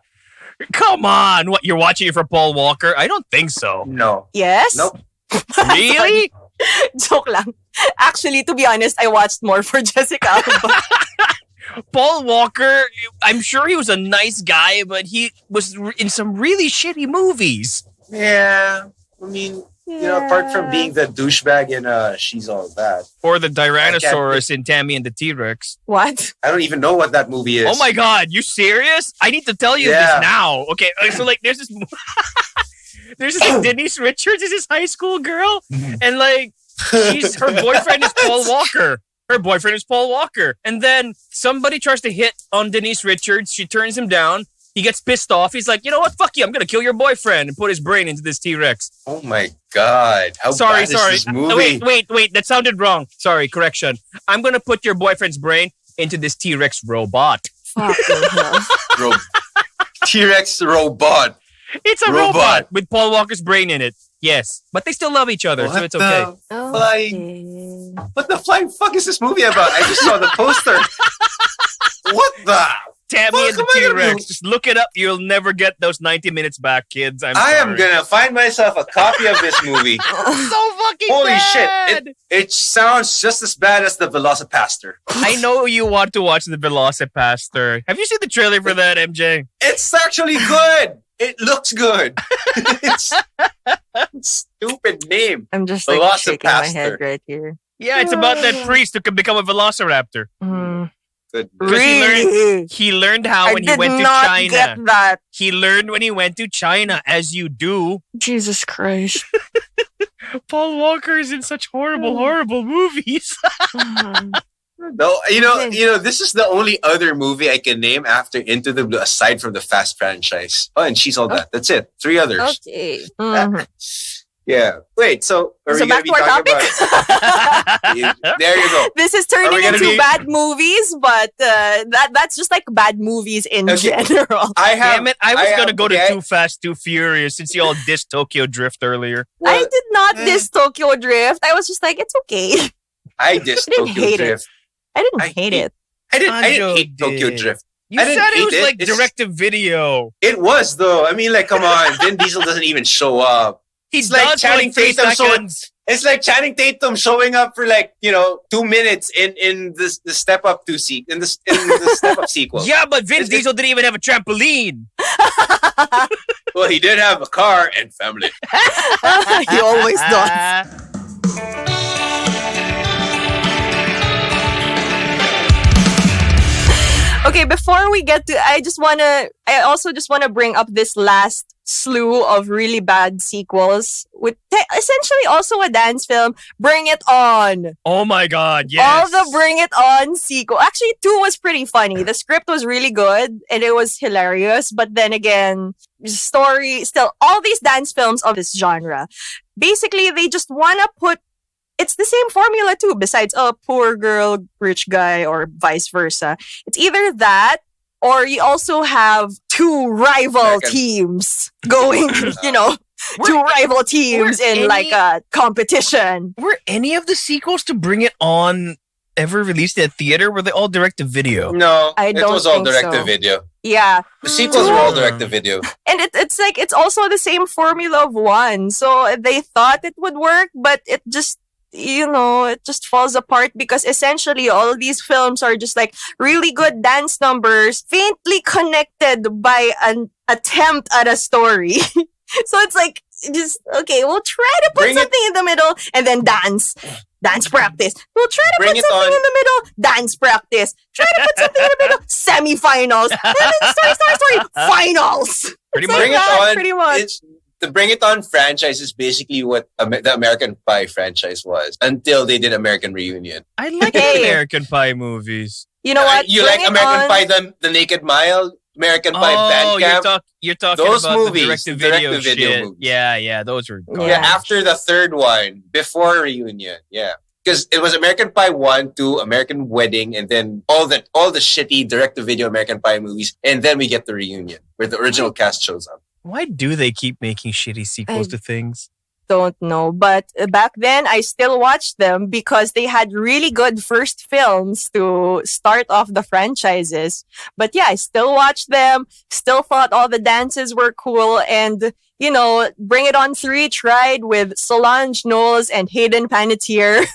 Come on, what you're watching it for Paul Walker? I don't think so. No. Yes. Nope. Really? Joke lang. Actually, to be honest, I watched more for Jessica Alba. Paul Walker, I'm sure he was a nice guy, but he was in some really shitty movies. Yeah. I mean, apart from being the douchebag in She's All That, Or the Tyrannosaurus in Tammy and the T-Rex. What? I don't even know what that movie is. Oh my God, you serious? I need to tell you Yeah. this now. Okay, so like there's this there's this like, Denise Richards is this high school girl, and like her boyfriend is Paul Walker. Her boyfriend is Paul Walker. And then somebody tries to hit on Denise Richards. She turns him down. He gets pissed off. He's like, you know what? Fuck you. I'm going to kill your boyfriend and put his brain into this T-Rex. Oh my God. How Sorry. bad is this movie? Wait. That sounded wrong. Sorry. Correction. I'm going to put your boyfriend's brain into this T-Rex robot. Fucking hell. T-Rex robot. It's a Robot. robot with Paul Walker's brain in it. Yes. But they still love each other, so What it's okay. the What the flying fuck is this movie about? I just saw the poster. What the? Tammy Fuck and the am I gonna T-Rex. do? Just look it up. You'll never get those 90 minutes back, kids. I sorry. am gonna find myself a copy of this movie. So fucking Holy bad. shit! It sounds just as bad as the Velocipaster. I know you want to watch the Velocipaster. Have you seen the trailer for that, MJ? It's actually good. It looks good. It's stupid name. I'm just like shaking my head right here. Yeah, it's about that priest who can become a velociraptor. Mm. Good. Because Really? he learned how I when he did went to not China. get that. He learned when he went to China, as you do. Jesus Christ. Paul Walker is in such horrible movies. Mm. No, this is the only other movie I can name after Into the Blue aside from the Fast franchise. Oh, and She's All That. That's it. 3 others. Okay. Mhm. Yeah. Wait, so are So we going back to to be our talking topic. about... There you go. This is Are turning we gonna into be- bad movies, but that's just like bad movies in Okay. general. I have... Damn it! I was gonna have- go to okay, Too Fast, Too Furious since you all dissed Tokyo Drift earlier. well, I did not eh. diss Tokyo Drift. I was just like, it's okay. I dissed I didn't Tokyo hate it. Drift. I didn't I hate hate- it. I didn't Anjo hate Tokyo did. Drift. You I didn't said it hate was it. like It's- direct to video. It was, though. I mean, like, come on. Vin Diesel doesn't even show up. He's like like Channing 3 Tatum seconds. It's like Channing Tatum showing up for like 2 minutes in the Step Up 2 in the Step Up sequel. Yeah, but Vin It's- Diesel didn't even have a trampoline. Well, he did have a car and family. He always does. Okay, before we get to, I also just wanna bring up this last slew of really bad sequels with essentially also a dance film. Bring It On. Oh my god, yes. All the Bring It On sequel. Actually, 2 was pretty funny. The script was really good and it was hilarious. But then again, story, still, all these dance films of this genre, basically, they just want to put, it's the same formula too, besides a poor girl, rich guy, or vice versa. It's either that, or you also have two rival American. teams going, Were- two rival teams were in like a competition. Were any of the sequels to Bring It On ever released at theater? Were they all direct to video? No, I it don't was all think direct to so. video. Yeah. The sequels were all direct to video. And it's like, it's also the same formula of one. So they thought it would work, but it just, it just falls apart because essentially all of these films are just like really good dance numbers, faintly connected by an attempt at a story. So it's like, just, okay, we'll try to put Bring it- something in the middle and then dance. Dance practice. We'll try to Bring put it something on. in the middle. Dance practice. Try to put something in the middle. Semi-finals. And then story. Finals. Pretty It's much. like Bring It that, On. pretty much. It's the Bring It On franchise is basically what the American Pie franchise was until they did American Reunion. I like Hey. American Pie movies. You know what? You Bring like it American on. Pie, the Naked Mile, American Pie Oh, Bandcamp. you're talking Those about movies, the direct-to-video direct-to-video shit. movies. Yeah, those were Yeah. Yeah, after the third one, before Reunion. Yeah. Because it was American Pie 1, 2, American Wedding, and then all the shitty direct-to-video American Pie movies, and then we get the Reunion, where the original cast shows up. Why do they keep making shitty sequels I- to things? Don't know, but back then I still watched them because they had really good first films to start off the franchises. But yeah, I still watched them, still thought all the dances were cool, and Bring It On 3 tried with Solange Knowles and Hayden Panettiere.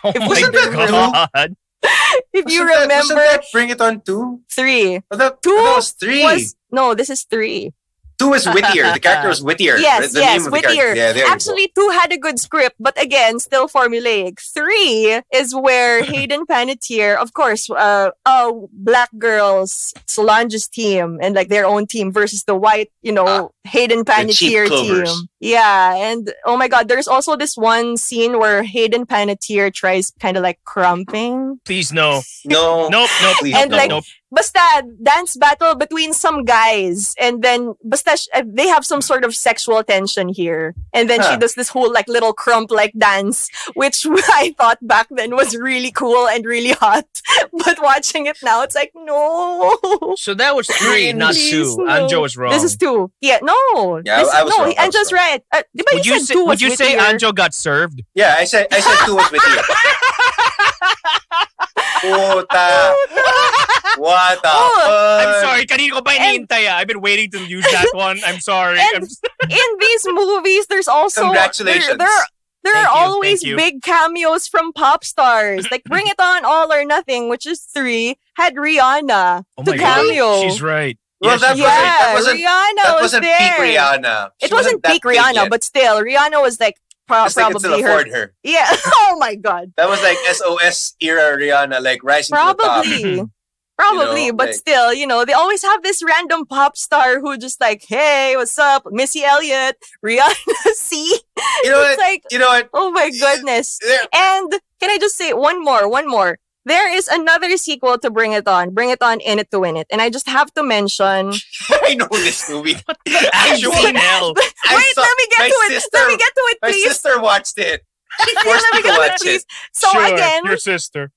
Oh If my wasn't that god. If you Wasn't remember, that Bring It On 2? 3 Oh, that Two was 3. no, this is 3. 2 is Whittier. The character was Whittier. Yes, the yes, name of the Whittier. character. Yeah, there Actually, 2 had a good script, but again, still formulaic. 3 is where Hayden Panettiere, of course, black girls, Solange's team, and like their own team versus the white, Hayden Panettiere Clovers. team. Yeah, and oh my god, there's also this one scene where Hayden Panettiere tries kind of like crumping. Please no. you go. No. Nope. Please, And no. like- nope. Basta, dance battle between some guys. And then, they have some sort of sexual tension here. And then she Huh. does this whole like little crump-like dance, which I thought back then was really cool and really hot. But watching it now, it's like, no. So that was 3, not Please, 2. no. Anjo was wrong. This is 2. Yeah, no. Yeah, I was wrong. I was Anjo's wrong. right. Di ba Would you you said say, 2 was would you say Whittier? Anjo got served? Yeah, I said 2 was Whittier. Puta. What the Oh, I'm fuck? sorry. Kanina ko pa hinihintay, ah. I've been waiting to use that one. I'm sorry. And- I'm just- In these movies, there's also Congratulations. There Thank are you, always thank you. big cameos from pop stars. Like Bring It On, All or Nothing, which is 3, had Rihanna oh to my god. cameo. She's right. Well, Yeah, that she's wasn't- right. Yeah, wasn't- Rihanna That was wasn't there. peak Rihanna. It She wasn't that peak big Rihanna, yet. but still, Rihanna was like Just like it still probably her. afford her. Yeah. Oh my god. That was like SOS era Rihanna, like rising to the top. Probably. Probably, You know, but like- still, they always have this random pop star who just like, hey, what's up? Missy Elliott, Rihanna, see? You know It's what? like, You know what? oh my goodness. There- And can I just say one more? there is another sequel to Bring It On. Bring It On, In It to Win It. And I just have to mention... I know this movie. Actual hell. Wait, let me get to it. Let me get to it, My please. sister watched it. She Let forced me me to get to it, watch please. it. So Sure, again, your sister.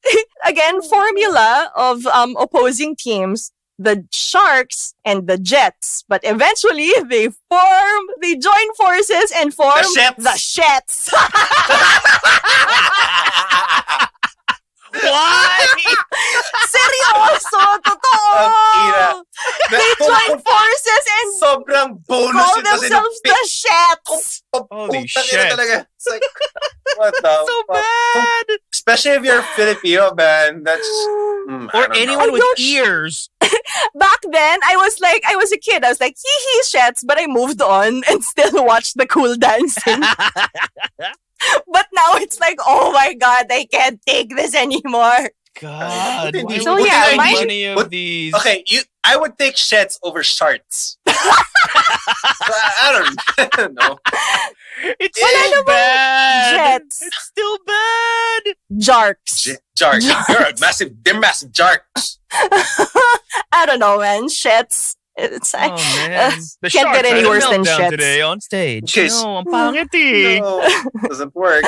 formula of opposing teams, the Sharks and the Jets. But eventually, they join forces and form The Shets. the Why? Seryoso! Totoo! Ira. They join forces and Sobrang bonus call yun kasi themselves the Shets! Holy Putang ina shit. talaga. It's like, what the So fuck? bad. Especially if you're Filipino, man. That's... I Or don't know. anyone with don't- ears. Back then, I was a kid. I was like, hee Shets, but I moved on and still watched the cool dancing. But now it's like, oh my god, I can't take this anymore. God. Buti Why hindi- So, would yeah, you mine- make money of but- these? Okay, I would take Shets over Sharts. I don't know. It's Wala still namang bad. Jets. It's still bad. Jarks. Jarks. They're massive jarks. I don't know, man. Shets. It's Oh man, the can't Sharks get any had a worse than meltdown Shets. today on stage. Okay, No, ang pangit eh. No, doesn't work.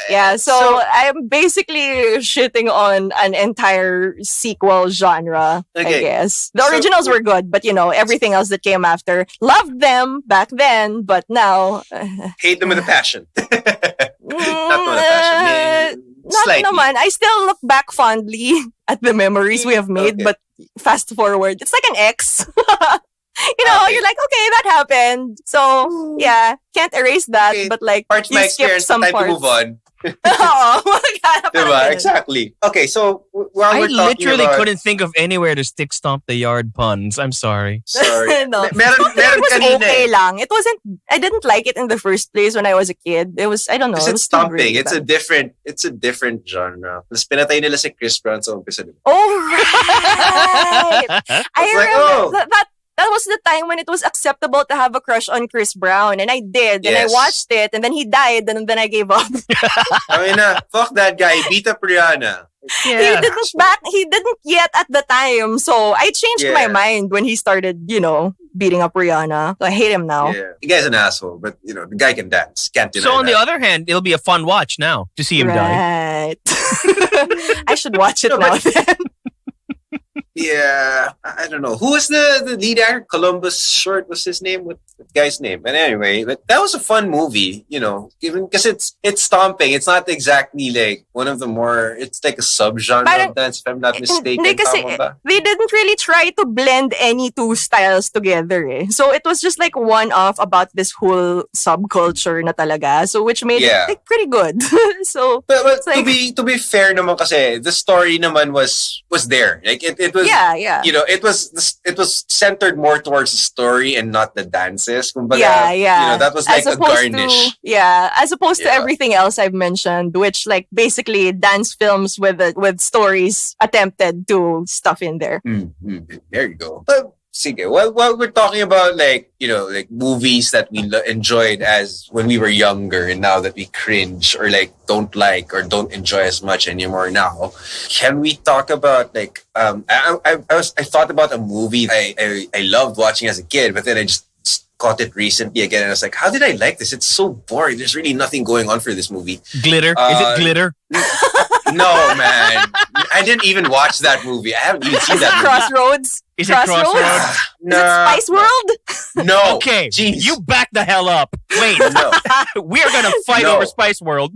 Yeah, so I'm basically shitting on an entire sequel genre, I Okay. guess. The So- originals were good, but everything else that came after, loved them back then, but now... Hate them with a passion. Not with a passion. Not Slightly. naman. I still look back fondly at the memories we have made, Okay. but fast forward, it's like an X. Okay. You're like, okay, that happened. So, yeah, can't erase that, Okay. but like, Parts of you my skip experience, some time parts. to move on. Oo, parang Diba? ganun. Exactly. Okay, so while I we're talking literally about... couldn't think of anywhere to stick stomp the yard puns. I'm sorry. Sorry. No. Meron It was kanina okay eh. lang. It wasn't, I didn't like it in the first place when I was a kid. It was, I don't know. Because it it's was too stomping. really It's a bad. different genre. Tapos pinatay nila si Chris Brown sa umpisa. Diba? Oh, right! I like, remember oh. that was the time when it was acceptable to have a crush on Chris Brown. And I did. And I Yes. watched it. And then he died. And then I gave up. I mean, fuck that guy. Beat up Rihanna. Yeah. He didn't yet at the time. So I changed my Yeah. mind when he started, beating up Rihanna. So I hate him now. Yeah. The guy's an asshole, but, the guy can dance. Can't deny So on the that. other hand, it'll be a fun watch now to see him die. Right. I should watch it No, now but- then. Yeah, I don't know. Who was the lead actor? Columbus Short was his name? What the guy's name? And anyway, that was a fun movie, given because it's stomping. It's not exactly like one of the more. It's like a subgenre Parang- of dance, if I'm not mistaken. Hindi kasi, Tama ba? they didn't really try to blend any two styles together eh. So it was just like one off about this whole subculture na talaga. So which made Yeah. it like pretty good. So But It's like- to be fair naman kasi the story naman was there. Like it was yeah. it was centered more towards the story and not the dances. Kumbaga, Yeah. that was like As a opposed garnish. as opposed to Yeah. everything else I've mentioned, which like basically dance films with stories attempted to stuff in there. There you go. But sige, while we're talking about like movies that we enjoyed as when we were younger and now that we cringe or like don't like or don't enjoy as much anymore now, can we talk about like I thought about a movie I loved watching as a kid, but then I just caught it recently again and I was like, how did I like this? It's so boring. There's really nothing going on for this movie. Glitter? Is it glitter? No, man. I didn't even watch that movie. I haven't even seen that movie. Crossroads. Is it Crossroads? Is it Spice World? No. Okay, Jeez. you back the hell up. Wait, No. we're gonna fight No. over Spice World.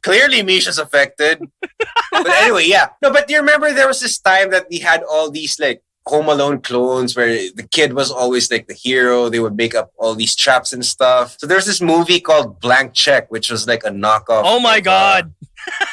Clearly, Misha's affected. But anyway, yeah. No, but do you remember there was this time that we had all these like Home Alone clones where the kid was always like the hero. They would make up all these traps and stuff. So there's this movie called Blank Check, which was like a knockoff. Oh my of, god.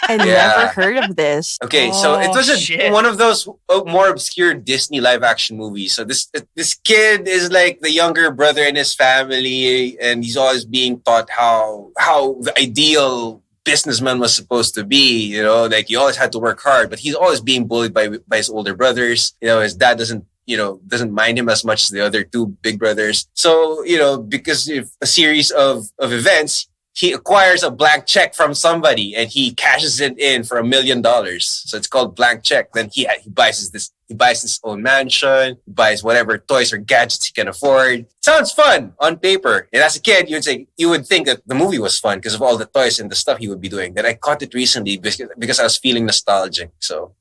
I Yeah. never heard of this. Okay, so it was shit. one of those more obscure Disney live action movies. So this kid is like the younger brother in his family, and he's always being taught how the ideal businessman was supposed to be. Like he always had to work hard, but he's always being bullied by his older brothers. His dad doesn't mind him as much as the other two big brothers. So because of a series of events, he acquires a blank check from somebody and he cashes it in for $1 million. So it's called blank check. Then he buys his own mansion, buys whatever toys or gadgets he can afford. Sounds fun on paper. And as a kid, you would think that the movie was fun because of all the toys and the stuff he would be doing. Then I caught it recently because I was feeling nostalgic. So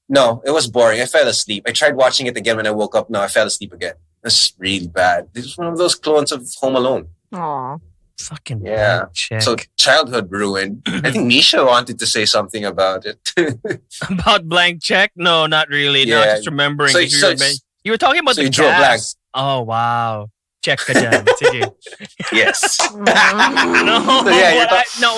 no, it was boring. I fell asleep. I tried watching it again when I woke up. No, I fell asleep again. It's really bad. This is one of those clones of Home Alone. Aw. Fucking Yeah. check. So childhood ruined. I think Misha wanted to say something about it. About blank check? No, not really. No, Yeah. just remembering. So- you were talking about so the you drew a blank. cast. Oh, wow. Check ka dyan. Sige. Yes. No, So, yeah,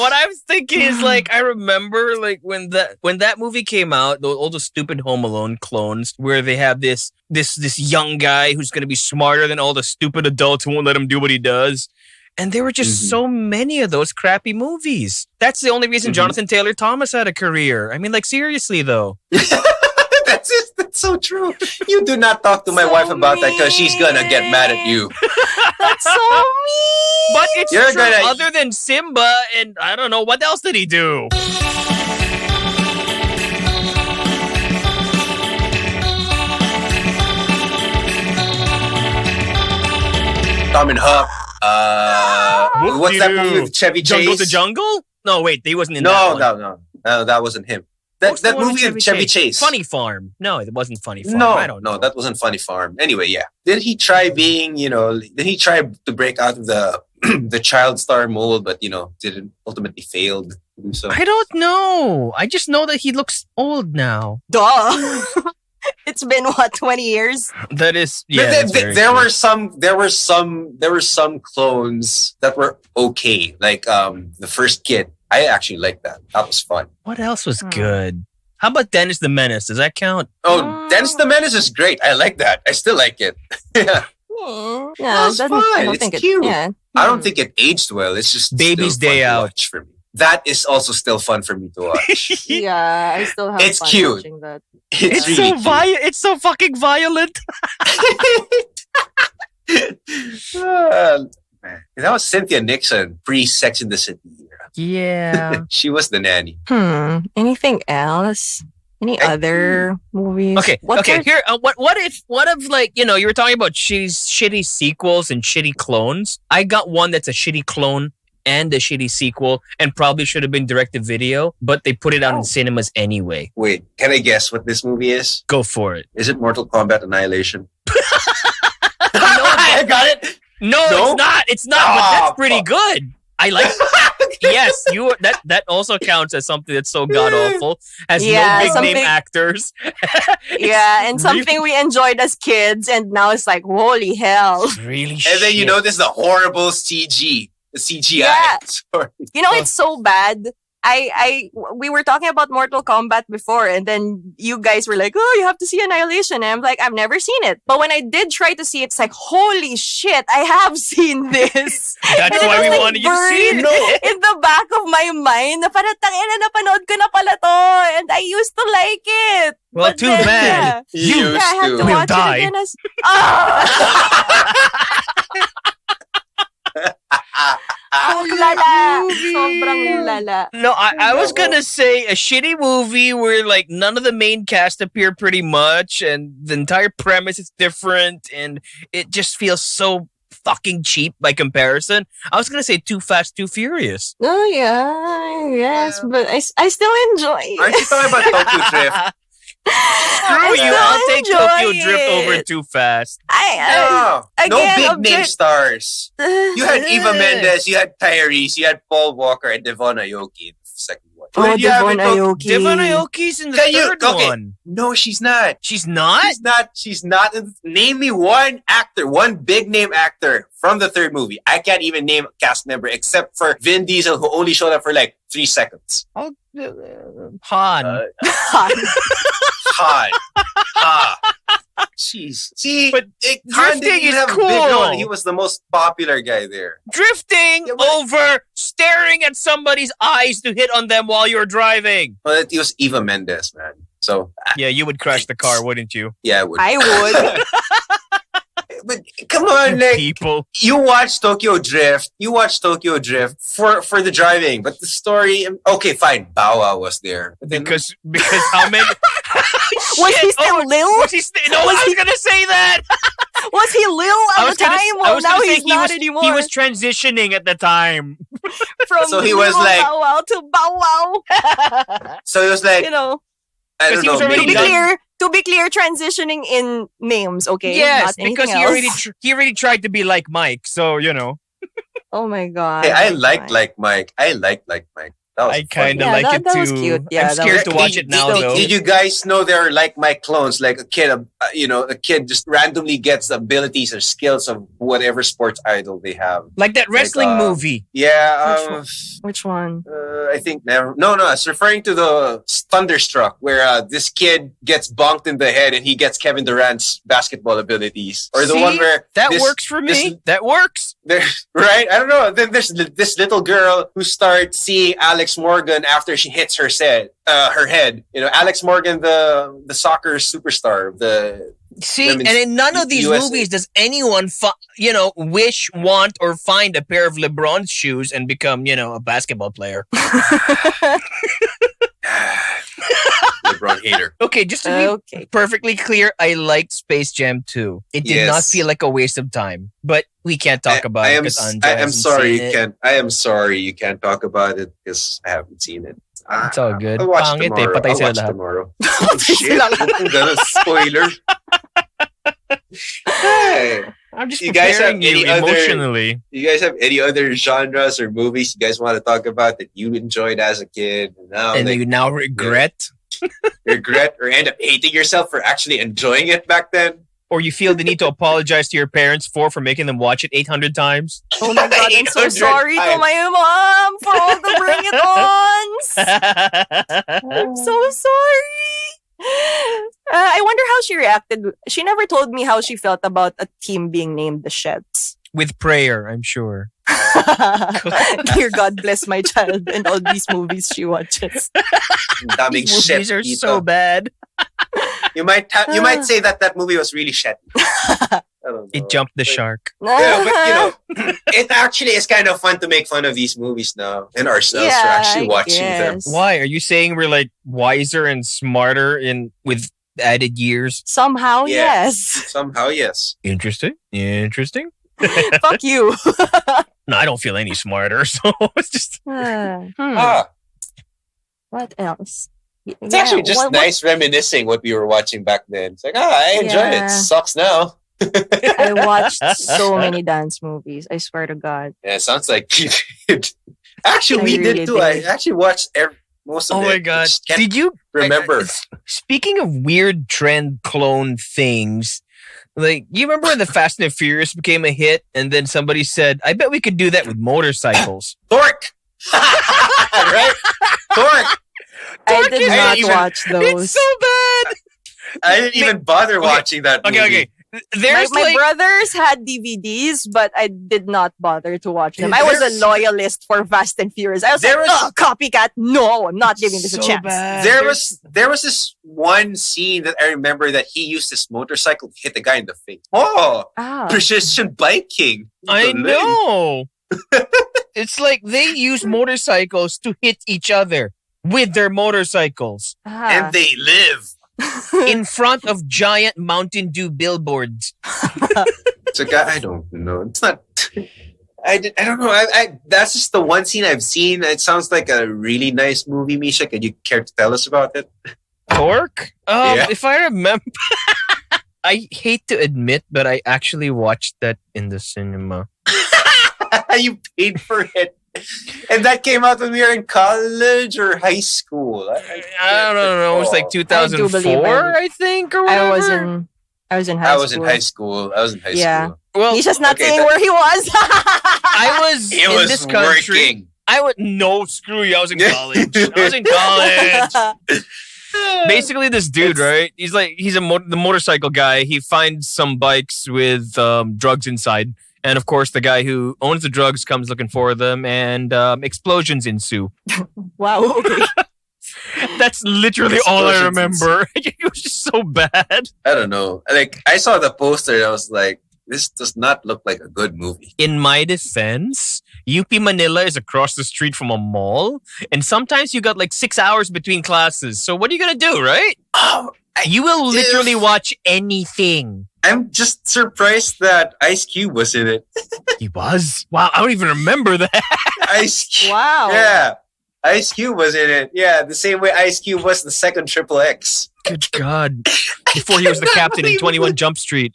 what I was thinking is like I remember like when that movie came out, all the stupid Home Alone clones where they have this young guy who's gonna be smarter than all the stupid adults who won't let him do what he does. And there were just so many of those crappy movies. That's the only reason Jonathan Taylor Thomas had a career. I mean, like seriously though. That's it. That's so true. You do not talk to my So wife about that because she's gonna get mad at you. That's so mean. But it's You're true. gonna- Other than Simba, and I don't know what else did he do. Tom and Huck. What's that Whoop-de-doo. movie with Chevy Chase? Jungle to Jungle? No, wait, he wasn't in that No, one. no, that wasn't him. What's That the one movie with Chevy Chase. Funny Farm. No, it wasn't Funny Farm. No, I don't know. that wasn't Funny Farm. Anyway, yeah. Did he try being, did he try to break out of the the child star mold, but, didn't ultimately failed to do so? I don't know. I just know that he looks old now. Duh. It's been what, 20 years? That is, But yeah. that's very there true. were some clones that were okay. Like the first kid. I actually liked that. That was fun. What else was good? How about Dennis the Menace? Does that count? Oh, Dennis the Menace is great. I like that. I still like it. Yeah. Yeah, That's it doesn't- fine. I don't It's think cute. Yeah. I don't think it aged well. It's just Baby's still fun Day to Out. watch for me. That is also still fun for me to watch. Yeah, I still have It's fun cute. watching that. It's It's really so cute. It's so fucking violent. Man, that was Cynthia Nixon, pre-Sex in the City era. Yeah. She was the nanny. Anything else? Any other movies? Okay. What okay. were- Here. What if like you were talking about shitty sequels and shitty clones? I got one that's a shitty clone and a shitty sequel, and probably should have been direct to video, but they put it out in cinemas anyway. Wait, can I guess what this movie is? Go for it. Is it Mortal Kombat Annihilation? I got it. No, No? it's not. But Ah, that's pretty fuck. good. I like. Yes, that also counts as something that's so god awful. Has Yeah, no big something- name actors. Yeah, and really- something we enjoyed as kids, and now it's like, holy hell. Really. And then you shit. notice the horrible CG, the CGI. Yeah. Sorry. It's so bad. We were talking about Mortal Kombat before, and then you guys were like, "Oh, you have to see Annihilation." And I'm like, "I've never seen it." But when I did try to see it, it's like, "Holy shit, I have seen this." That's And it why was, we like, wanted you to see burned it. in the back of my mind, na parang tangina, napanood ko na pala to, and I used to like it. Well, But too then, bad. You I had to We'll watch die. it again as. Ang lala. Sobrang lala. No, I was gonna say a shitty movie where like none of the main cast appear pretty much, and the entire premise is different, and it just feels so fucking cheap by comparison. I was gonna say Too Fast, Too Furious. Oh, yeah. Yes, but I still enjoy it. Aren't you talking about Tokyo Drift? Screw you! still I'll take Tokyo enjoy Drift over it. Too Fast. No, no again, big name stars. You had Eva Mendes, you had Tyrese, you had Paul Walker, and Devon Aoki in the second one. Oh, When you have Devon it, Aoki. Devon Aoki's in the Can you- third okay. one. No, she's not. She's not. She's not. Name me one actor, one big name actor from the third movie. I can't even name a cast member except for Vin Diesel, who only showed up for like 3 seconds. Han. Han. Jeez. See, But Han drifting didn't even is have a big cool. role. He was the most popular guy there. Drifting Yeah, but- over staring at somebody's eyes to hit on them while you're driving. Well, it was Eva Mendes, man. So, Yeah, you would crash the car, wouldn't you? yeah, I would. I would. But come on, on, like, people. you watch Tokyo Drift. You watch Tokyo Drift for the driving, but the story. Okay, fine. Bow Wow was there. But then- Because how many? Was he Shit. still Lil? Was he no, I was gonna say that. Was he Lil at the time? Well, now he's not anymore. He was transitioning at the time. From So he was Lil like- Bow Wow to Bow Wow. so it was like, You know, I 'cause don't he was know. already to be maybe- clear, transitioning in names, okay? Yes, Not anything because else. he already tried to be like Mike. So Oh my god. Hey, I my like God. like Mike. I like Mike. That was I kind of Yeah, like that- it that too. was cute. Yeah, I'm that scared was to watch it now, though. Did you guys know they're like Mike clones? Like a kid, a kid just randomly gets the abilities or skills of whatever sports idol they have. Like that wrestling movie. Yeah, Which one? I think never. No, it's referring to the Thunderstruck, where this kid gets bonked in the head and he gets Kevin Durant's basketball abilities, or the See? one where That this- works for me. this- That works. there, right? I don't know. Then there's this little girl who starts seeing Alex Morgan after she hits her head. You know, Alex Morgan, the soccer superstar. See, Women's and in none of these USA. movies does anyone, wish, want, or find a pair of LeBron's shoes and become, a basketball player. LeBron hater. Okay, just to be Okay. perfectly clear, I liked Space Jam 2. It did not Yes. feel like a waste of time, but we can't talk about I it am. because Anja I am hasn't sorry. seen You it. can't. I am sorry. You can't talk about it because I haven't seen it. It's all good. I'll watch Pangit tomorrow. patay I'll sila watch lahat. tomorrow. Oh, shit. Ganun, spoiler. Hey, I'm just You guys have preparing you any other- emotionally. you guys have any other genres or movies you guys want to talk about that you enjoyed as a kid? And now, And like, you now regret, regret or end up hating yourself for actually enjoying it back then? or you feel the need to apologize to your parents for making them watch it 800 times. Oh my god, I'm so 800 sorry to times. my mom for all the bring it ons. I'm so sorry. I wonder how she reacted. She never told me how she felt about a team being named the Sheds. With prayer, I'm sure. Dear God bless my child and all these movies she watches. Ang daming These shit movies are dito. so bad. You might say that movie was really shit. I don't know. It jumped the But- shark. Yeah, but it actually is kind of fun to make fun of these movies now and ourselves for actually I watching them. guess. Why? Are you saying we're like wiser and smarter with added years? Somehow, Yeah. yes. Somehow, yes. Interesting. Fuck you. No, I don't feel any smarter, so it's just Ah, What else? it's actually just nice reminiscing what we were watching back then. It's like, I enjoy it. Yeah. Sucks now. I watched so many dance movies. I swear to God. Yeah, it sounds like you did. Actually, I we really did too. I did. actually watched most of oh it. my I god! just can't Did you remember. Speaking of weird trend clone things, like you remember when the Fast and the Furious became a hit, and then somebody said, "I bet we could do that with motorcycles." Torque! Right? Torque! I did is not even- watch those. It's so bad. I didn't even bother watching that movie. Okay. There's my like brothers had DVDs, but I did not bother to watch them. Dude, I was a there's- loyalist for Fast and Furious. I was There like, was- oh, copycat. No, I'm not giving this a so chance. bad. There was this one scene that I remember that he used his motorcycle to hit the guy in the face. Oh, Ah. precision biking. I Galing. know. It's like they use motorcycles to hit each other with their motorcycles Ah. And they live. in front of giant Mountain Dew billboards. It's like, I don't know. It's not. I don't know. That's just the one scene I've seen. It sounds like a really nice movie, Misha. Can you care to tell us about it? Torque? Yeah. If I remember, I hate to admit, but I actually watched that in the cinema. You paid for it. And that came out when we were in college or high school. I don't know. It was like I do believe 2004, I think, or whatever. I was in high school. I was in high school. Yeah. Well, He's just not Okay, saying that- where he was. I was It in was this country. working. I would no screw you. I was in college. I was in college. Basically, this dude, right? He's the motorcycle guy. He finds some bikes with drugs inside, and of course, the guy who owns the drugs comes looking for them, and explosions ensue. Wow. Okay. That's literally all I Explosions remember. It was just so bad. I don't know. Like, I saw the poster and I was like, this does not look like a good movie. In my defense, UP Manila is across the street from a mall, and sometimes you got like 6 hours between classes. So what are you gonna do, right? Oh, You will literally watch anything. I'm just surprised that Ice Cube was in it. He was? Wow, I don't even remember that. Ice Cube. Wow. Yeah. Ice Cube was in it. Yeah, the same way Ice Cube was the second Triple X. Good God. Before he was the captain in 21 Jump Street.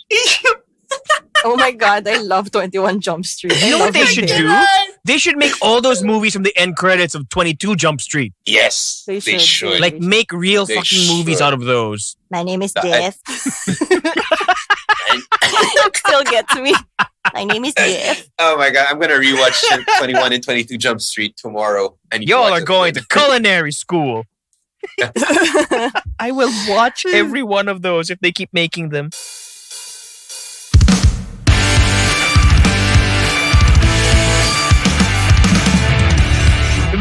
Oh my God, I love 21 Jump Street. You I know what love they that should game. do? They should make all those movies from the end credits of 22 Jump Street. Yes, They they should. should. Like, make real They fucking movies should. out of those. My name is I- Jeff. Still gets me. My name is Jeff. Oh my god, I'm gonna rewatch 21 and 22 Jump Street tomorrow. And Y'all are going to culinary school. I will watch every one of those if they keep making them.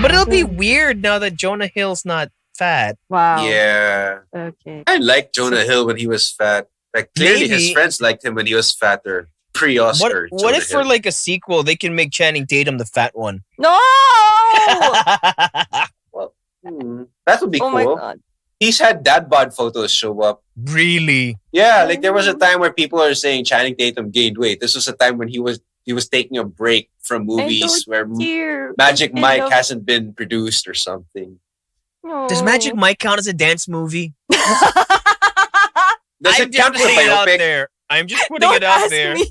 But it'll be weird now that Jonah Hill's not fat. Wow. Yeah, Okay. I liked Jonah Hill when he was fat. Like clearly, his Maybe- friends liked him when he was fatter. Pre-Oscar. What if for like a sequel they can make Channing Tatum the fat one? No! That would be Oh my cool. God. He's had dad bod photos show up. Really? Yeah, like there was a time where people are saying Channing Tatum gained weight. This was a time when he was taking a break from movies where Dear. Magic I Mike love- hasn't been produced or something. No. Does Magic Mike count as a dance movie? Does I'm it just count as a putting it out biopic? there. I'm just putting Don't it out ask there. me.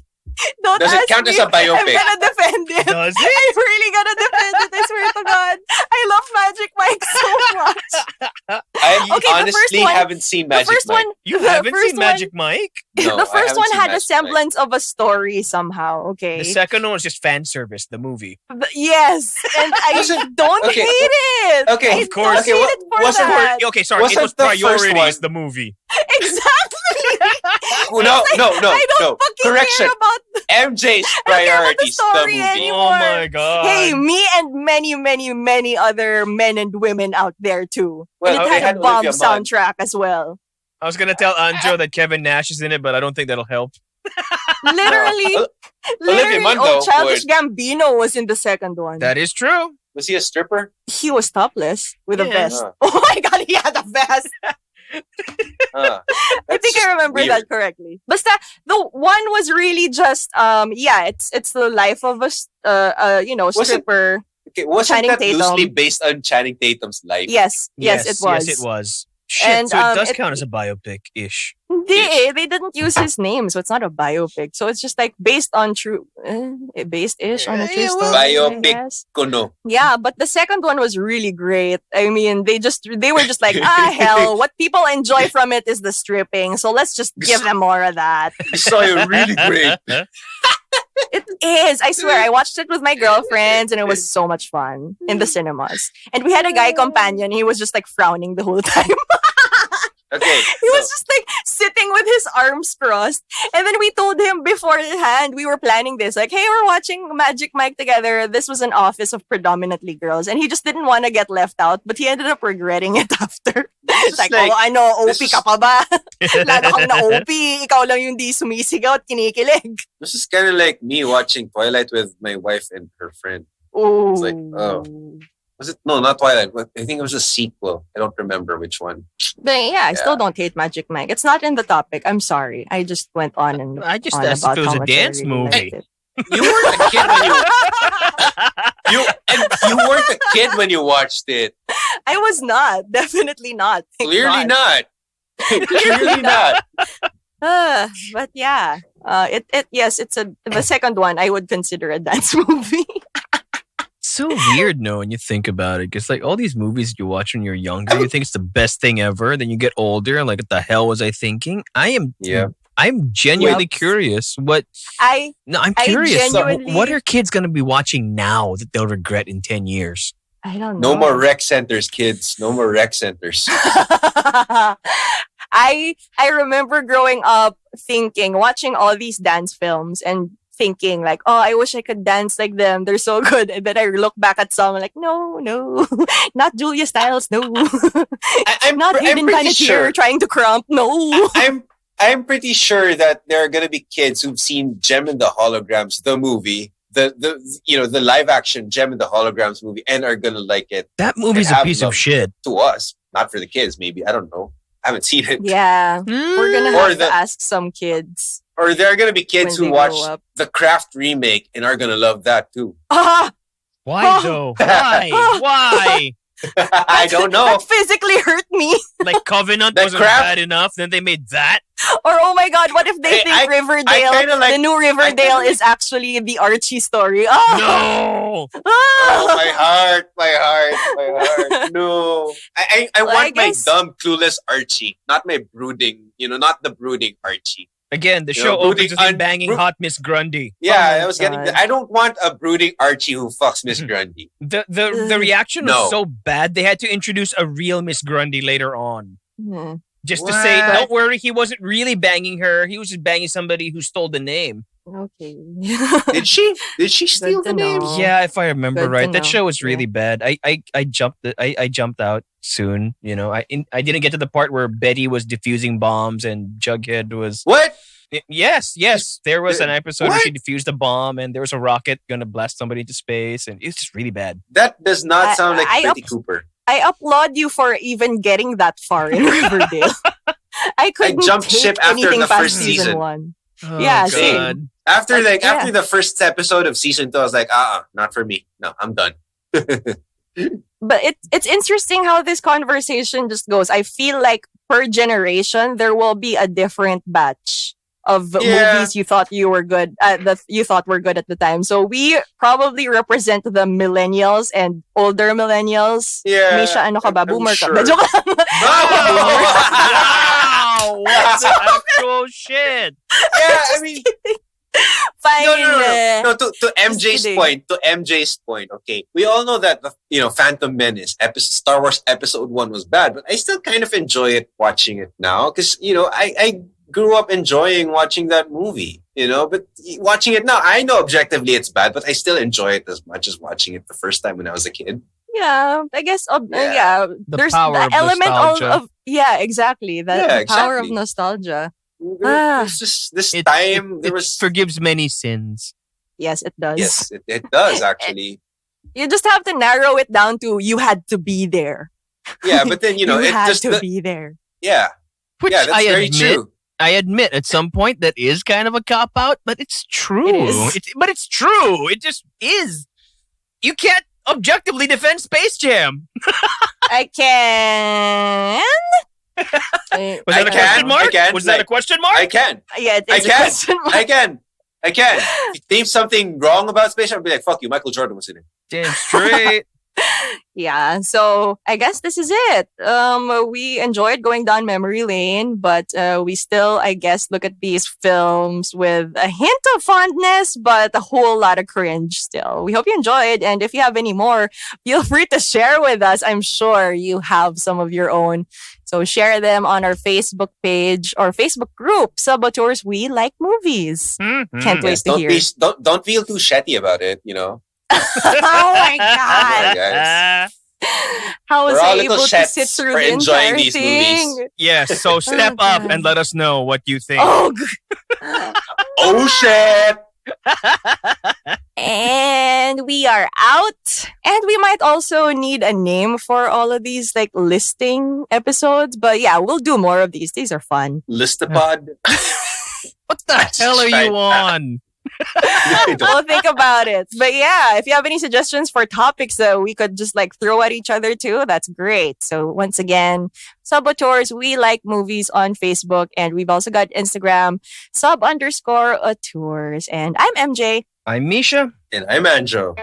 Don't Does it ask count me. as a biopic? I'm gonna defend it. Does it? I'm really gonna defend it. I swear to God. I love Magic Mike so much. I Okay, the first honestly one- haven't seen The Magic first Mike. one, You the haven't first seen one- Magic Mike? No, the I first haven't one seen had a Magic Mike. semblance of a story somehow. Okay. The second one was just fan service, the movie. Yes, and I Was it- don't okay, hate it. okay, I of course. don't Okay, hate it for wasn't that. Okay, sorry. Wasn't It was the first Priorities, one- the movie. Exactly. No, no, no, I don't no. fucking Correction. care about. MJ's I don't care about the priorities. The story movie. anymore. Oh my god. Hey, me and many, many, many other men and women out there too. Well, and it they had had a bomb Olivia Munn. soundtrack as well. I was gonna tell Anjo that Kevin Nash is in it, but I don't think that'll help. Literally, Olivia literally, Munn, oh, though, Childish Gambino was in the second one. That is true. Was he a stripper? He was topless with a Yeah. vest. Oh my God, he had a vest. Huh. I think I remember weird. that correctly. But the one was really just it's the life of a stripper. Okay, wasn't Channing that Tatum. loosely based on Channing Tatum's life? Yes, it was. Yes, it was. Shit, And, so it does it- count as a biopic-ish. They didn't use his name, so it's not a biopic. So it's just like based on true, based-ish on a true Yeah, story. well, I Biopic. guess. Kono. Yeah, but the second one was really great. I mean, they were just like, hell, what people enjoy from it is the stripping. So let's just give them more of that. I saw you really great. It is. I swear. I watched it with my girlfriends and it was so much fun in the cinemas. And we had a guy companion. He was just like frowning the whole time. Okay. He was just like sitting with his arms crossed. And then we told him beforehand, we were planning this. Like, hey, we're watching Magic Mike together. This was an office of predominantly girls. And he just didn't want to get left out. But he ended up regretting it after. It's Like, like- oh, ano, OP this is- ka pa ba? Lalo kang na-OP. Ikaw lang yung di sumisigaw at kinikilig. This is kind of like me watching Twilight with my wife and her friend. Oh. like, oh. Was it? No, not Twilight. But I think it was a sequel. I don't remember which one. But yeah, I still Yeah. don't hate Magic Mike. It's not in the topic. I'm sorry. I just went on and I just on asked if about it was how a much I dance really movie. liked it. You weren't a kid when you weren't a kid when you watched it. I was not. Definitely not. Thank Clearly God. not. Clearly not. But yeah, it's the second one I would consider a dance movie. So weird, no, when you think about it. Because like all these movies you watch when you're younger, you think it's the best thing ever. Then you get older, and like, what the hell was I thinking? Yeah. I'm genuinely curious. I'm I curious. genuinely- What are kids going to be watching now that they'll regret in 10 years? I don't know. No more rec centers, kids. No more rec centers. I remember growing up watching all these dance films and thinking like, oh, I wish I could dance like them. They're so good. And then I look back at some like, no, not Julia Stiles. No, I'm not Hayden pretty Panettiere sure. trying to crump. No. I'm pretty sure that there are gonna be kids who've seen Gem and the Holograms, the movie, the live action Gem and the Holograms movie, and are gonna like it. That movie's And a have piece love of shit. to us, not for the kids. Maybe I don't know. I haven't seen it. Yeah. We're gonna Or have to ask some kids. Or there are gonna be kids When who they watch grow up. the Craft remake and are gonna love that too. Ah! Why Oh. though? Why? Why? I don't know. That physically hurt me. Like Covenant The wasn't Craft- bad enough, then they made that? Or oh my god, what if they Hey, think I Riverdale, kinda like- the new Riverdale is actually the Archie story? Oh! No! Oh, my heart. No. I Well, want I guess- my dumb, clueless Archie, not my brooding, not the brooding Archie. Again, the You show know, brooding opens with him un- banging bro- hot Miss Grundy. Yeah, my I was getting. God. I don't want a brooding Archie who fucks Miss Grundy. The reaction was No. so bad, they had to introduce a real Miss Grundy later on. Hmm. Just to say, What? don't worry, he wasn't really banging her. He was just banging somebody who stole the name. Okay. Did she? Did she steal Good the to name? know. Yeah, if I remember Good to right, that know. show was Yeah. really bad. I jumped out soon. I didn't get to the part where Betty was defusing bombs and Jughead was. What? Yes. There was an episode where What? she defused a bomb and there was a rocket gonna blast somebody into space, and it's just really bad. That does not sound like I Betty Cooper. I applaud you for even getting that far in Riverdale. I couldn't jumped take ship after anything the past first season. 1. Oh, Yeah, God. same. After Yeah. after the first episode of season 2, I was like, not for me. No, I'm done. But it's interesting how this conversation just goes. I feel like per generation there will be a different batch of Yeah. movies you thought you were good you thought were good at the time. So we probably represent the millennials and older millennials. Yeah, Misha, ano ka ba? I'm Boomer sure. ka? Joke lang. Wow! What the actual shit? Yeah, I mean, Fine. no. To MJ's kidding. point. To MJ's point. Okay, we all know that Phantom Menace, Star Wars Episode 1 was bad, but I still kind of enjoy it watching it now because I grew up enjoying watching that movie. But watching it now, I know objectively it's bad, but I still enjoy it as much as watching it the first time when I was a kid. Yeah, I guess. Yeah. There's power the of element nostalgia. of yeah, exactly. The Yeah, power of exactly. nostalgia. There's just this time there was. forgives many sins. Yes, it does. Yes, it does actually. You just have to narrow it down to you had to be there. Yeah, but then You it had just to be there. yeah, Which yeah, that's I very admit, true. I admit at some point that is kind of a cop out, but it's true. It is. But it's true. It just is. You can't objectively defend Space Jam. I can. Was that a can, question mark? I can, Was that a like, question mark? I can. Yeah, it I is a can. question mark. I can. If you name something wrong about Space Jam, I'll be like, fuck you, Michael Jordan was in it. Damn straight. Yeah, so I guess this is it. We enjoyed going down memory lane, but we still, I guess, look at these films with a hint of fondness, but a whole lot of cringe still. We hope you enjoyed, and if you have any more, feel free to share with us. I'm sure you have some of your own. So share them on our Facebook page or Facebook group, Sub-Auteurs We Like Movies. Can't wait Yes, to hear. don't feel too shetty about it, Oh my god! guys. How was We're all I able little to sit shets through for the enjoying entire these thing? movies. Yes, so step Oh, up God. and let us know what you think. Oh, Oh shit! and we are out. And we might also need a name for all of these like listing episodes. But yeah, we'll do more of these. These are fun. Listapod. What the hell are you on? We'll think about it. But yeah, if you have any suggestions for topics that we could just like throw at each other too, that's great. So once again, Sub-Auteurs, We Like Movies on Facebook. And we've also got Instagram, sub_auteurs. And I'm MJ. I'm Misha. And I'm Anjo.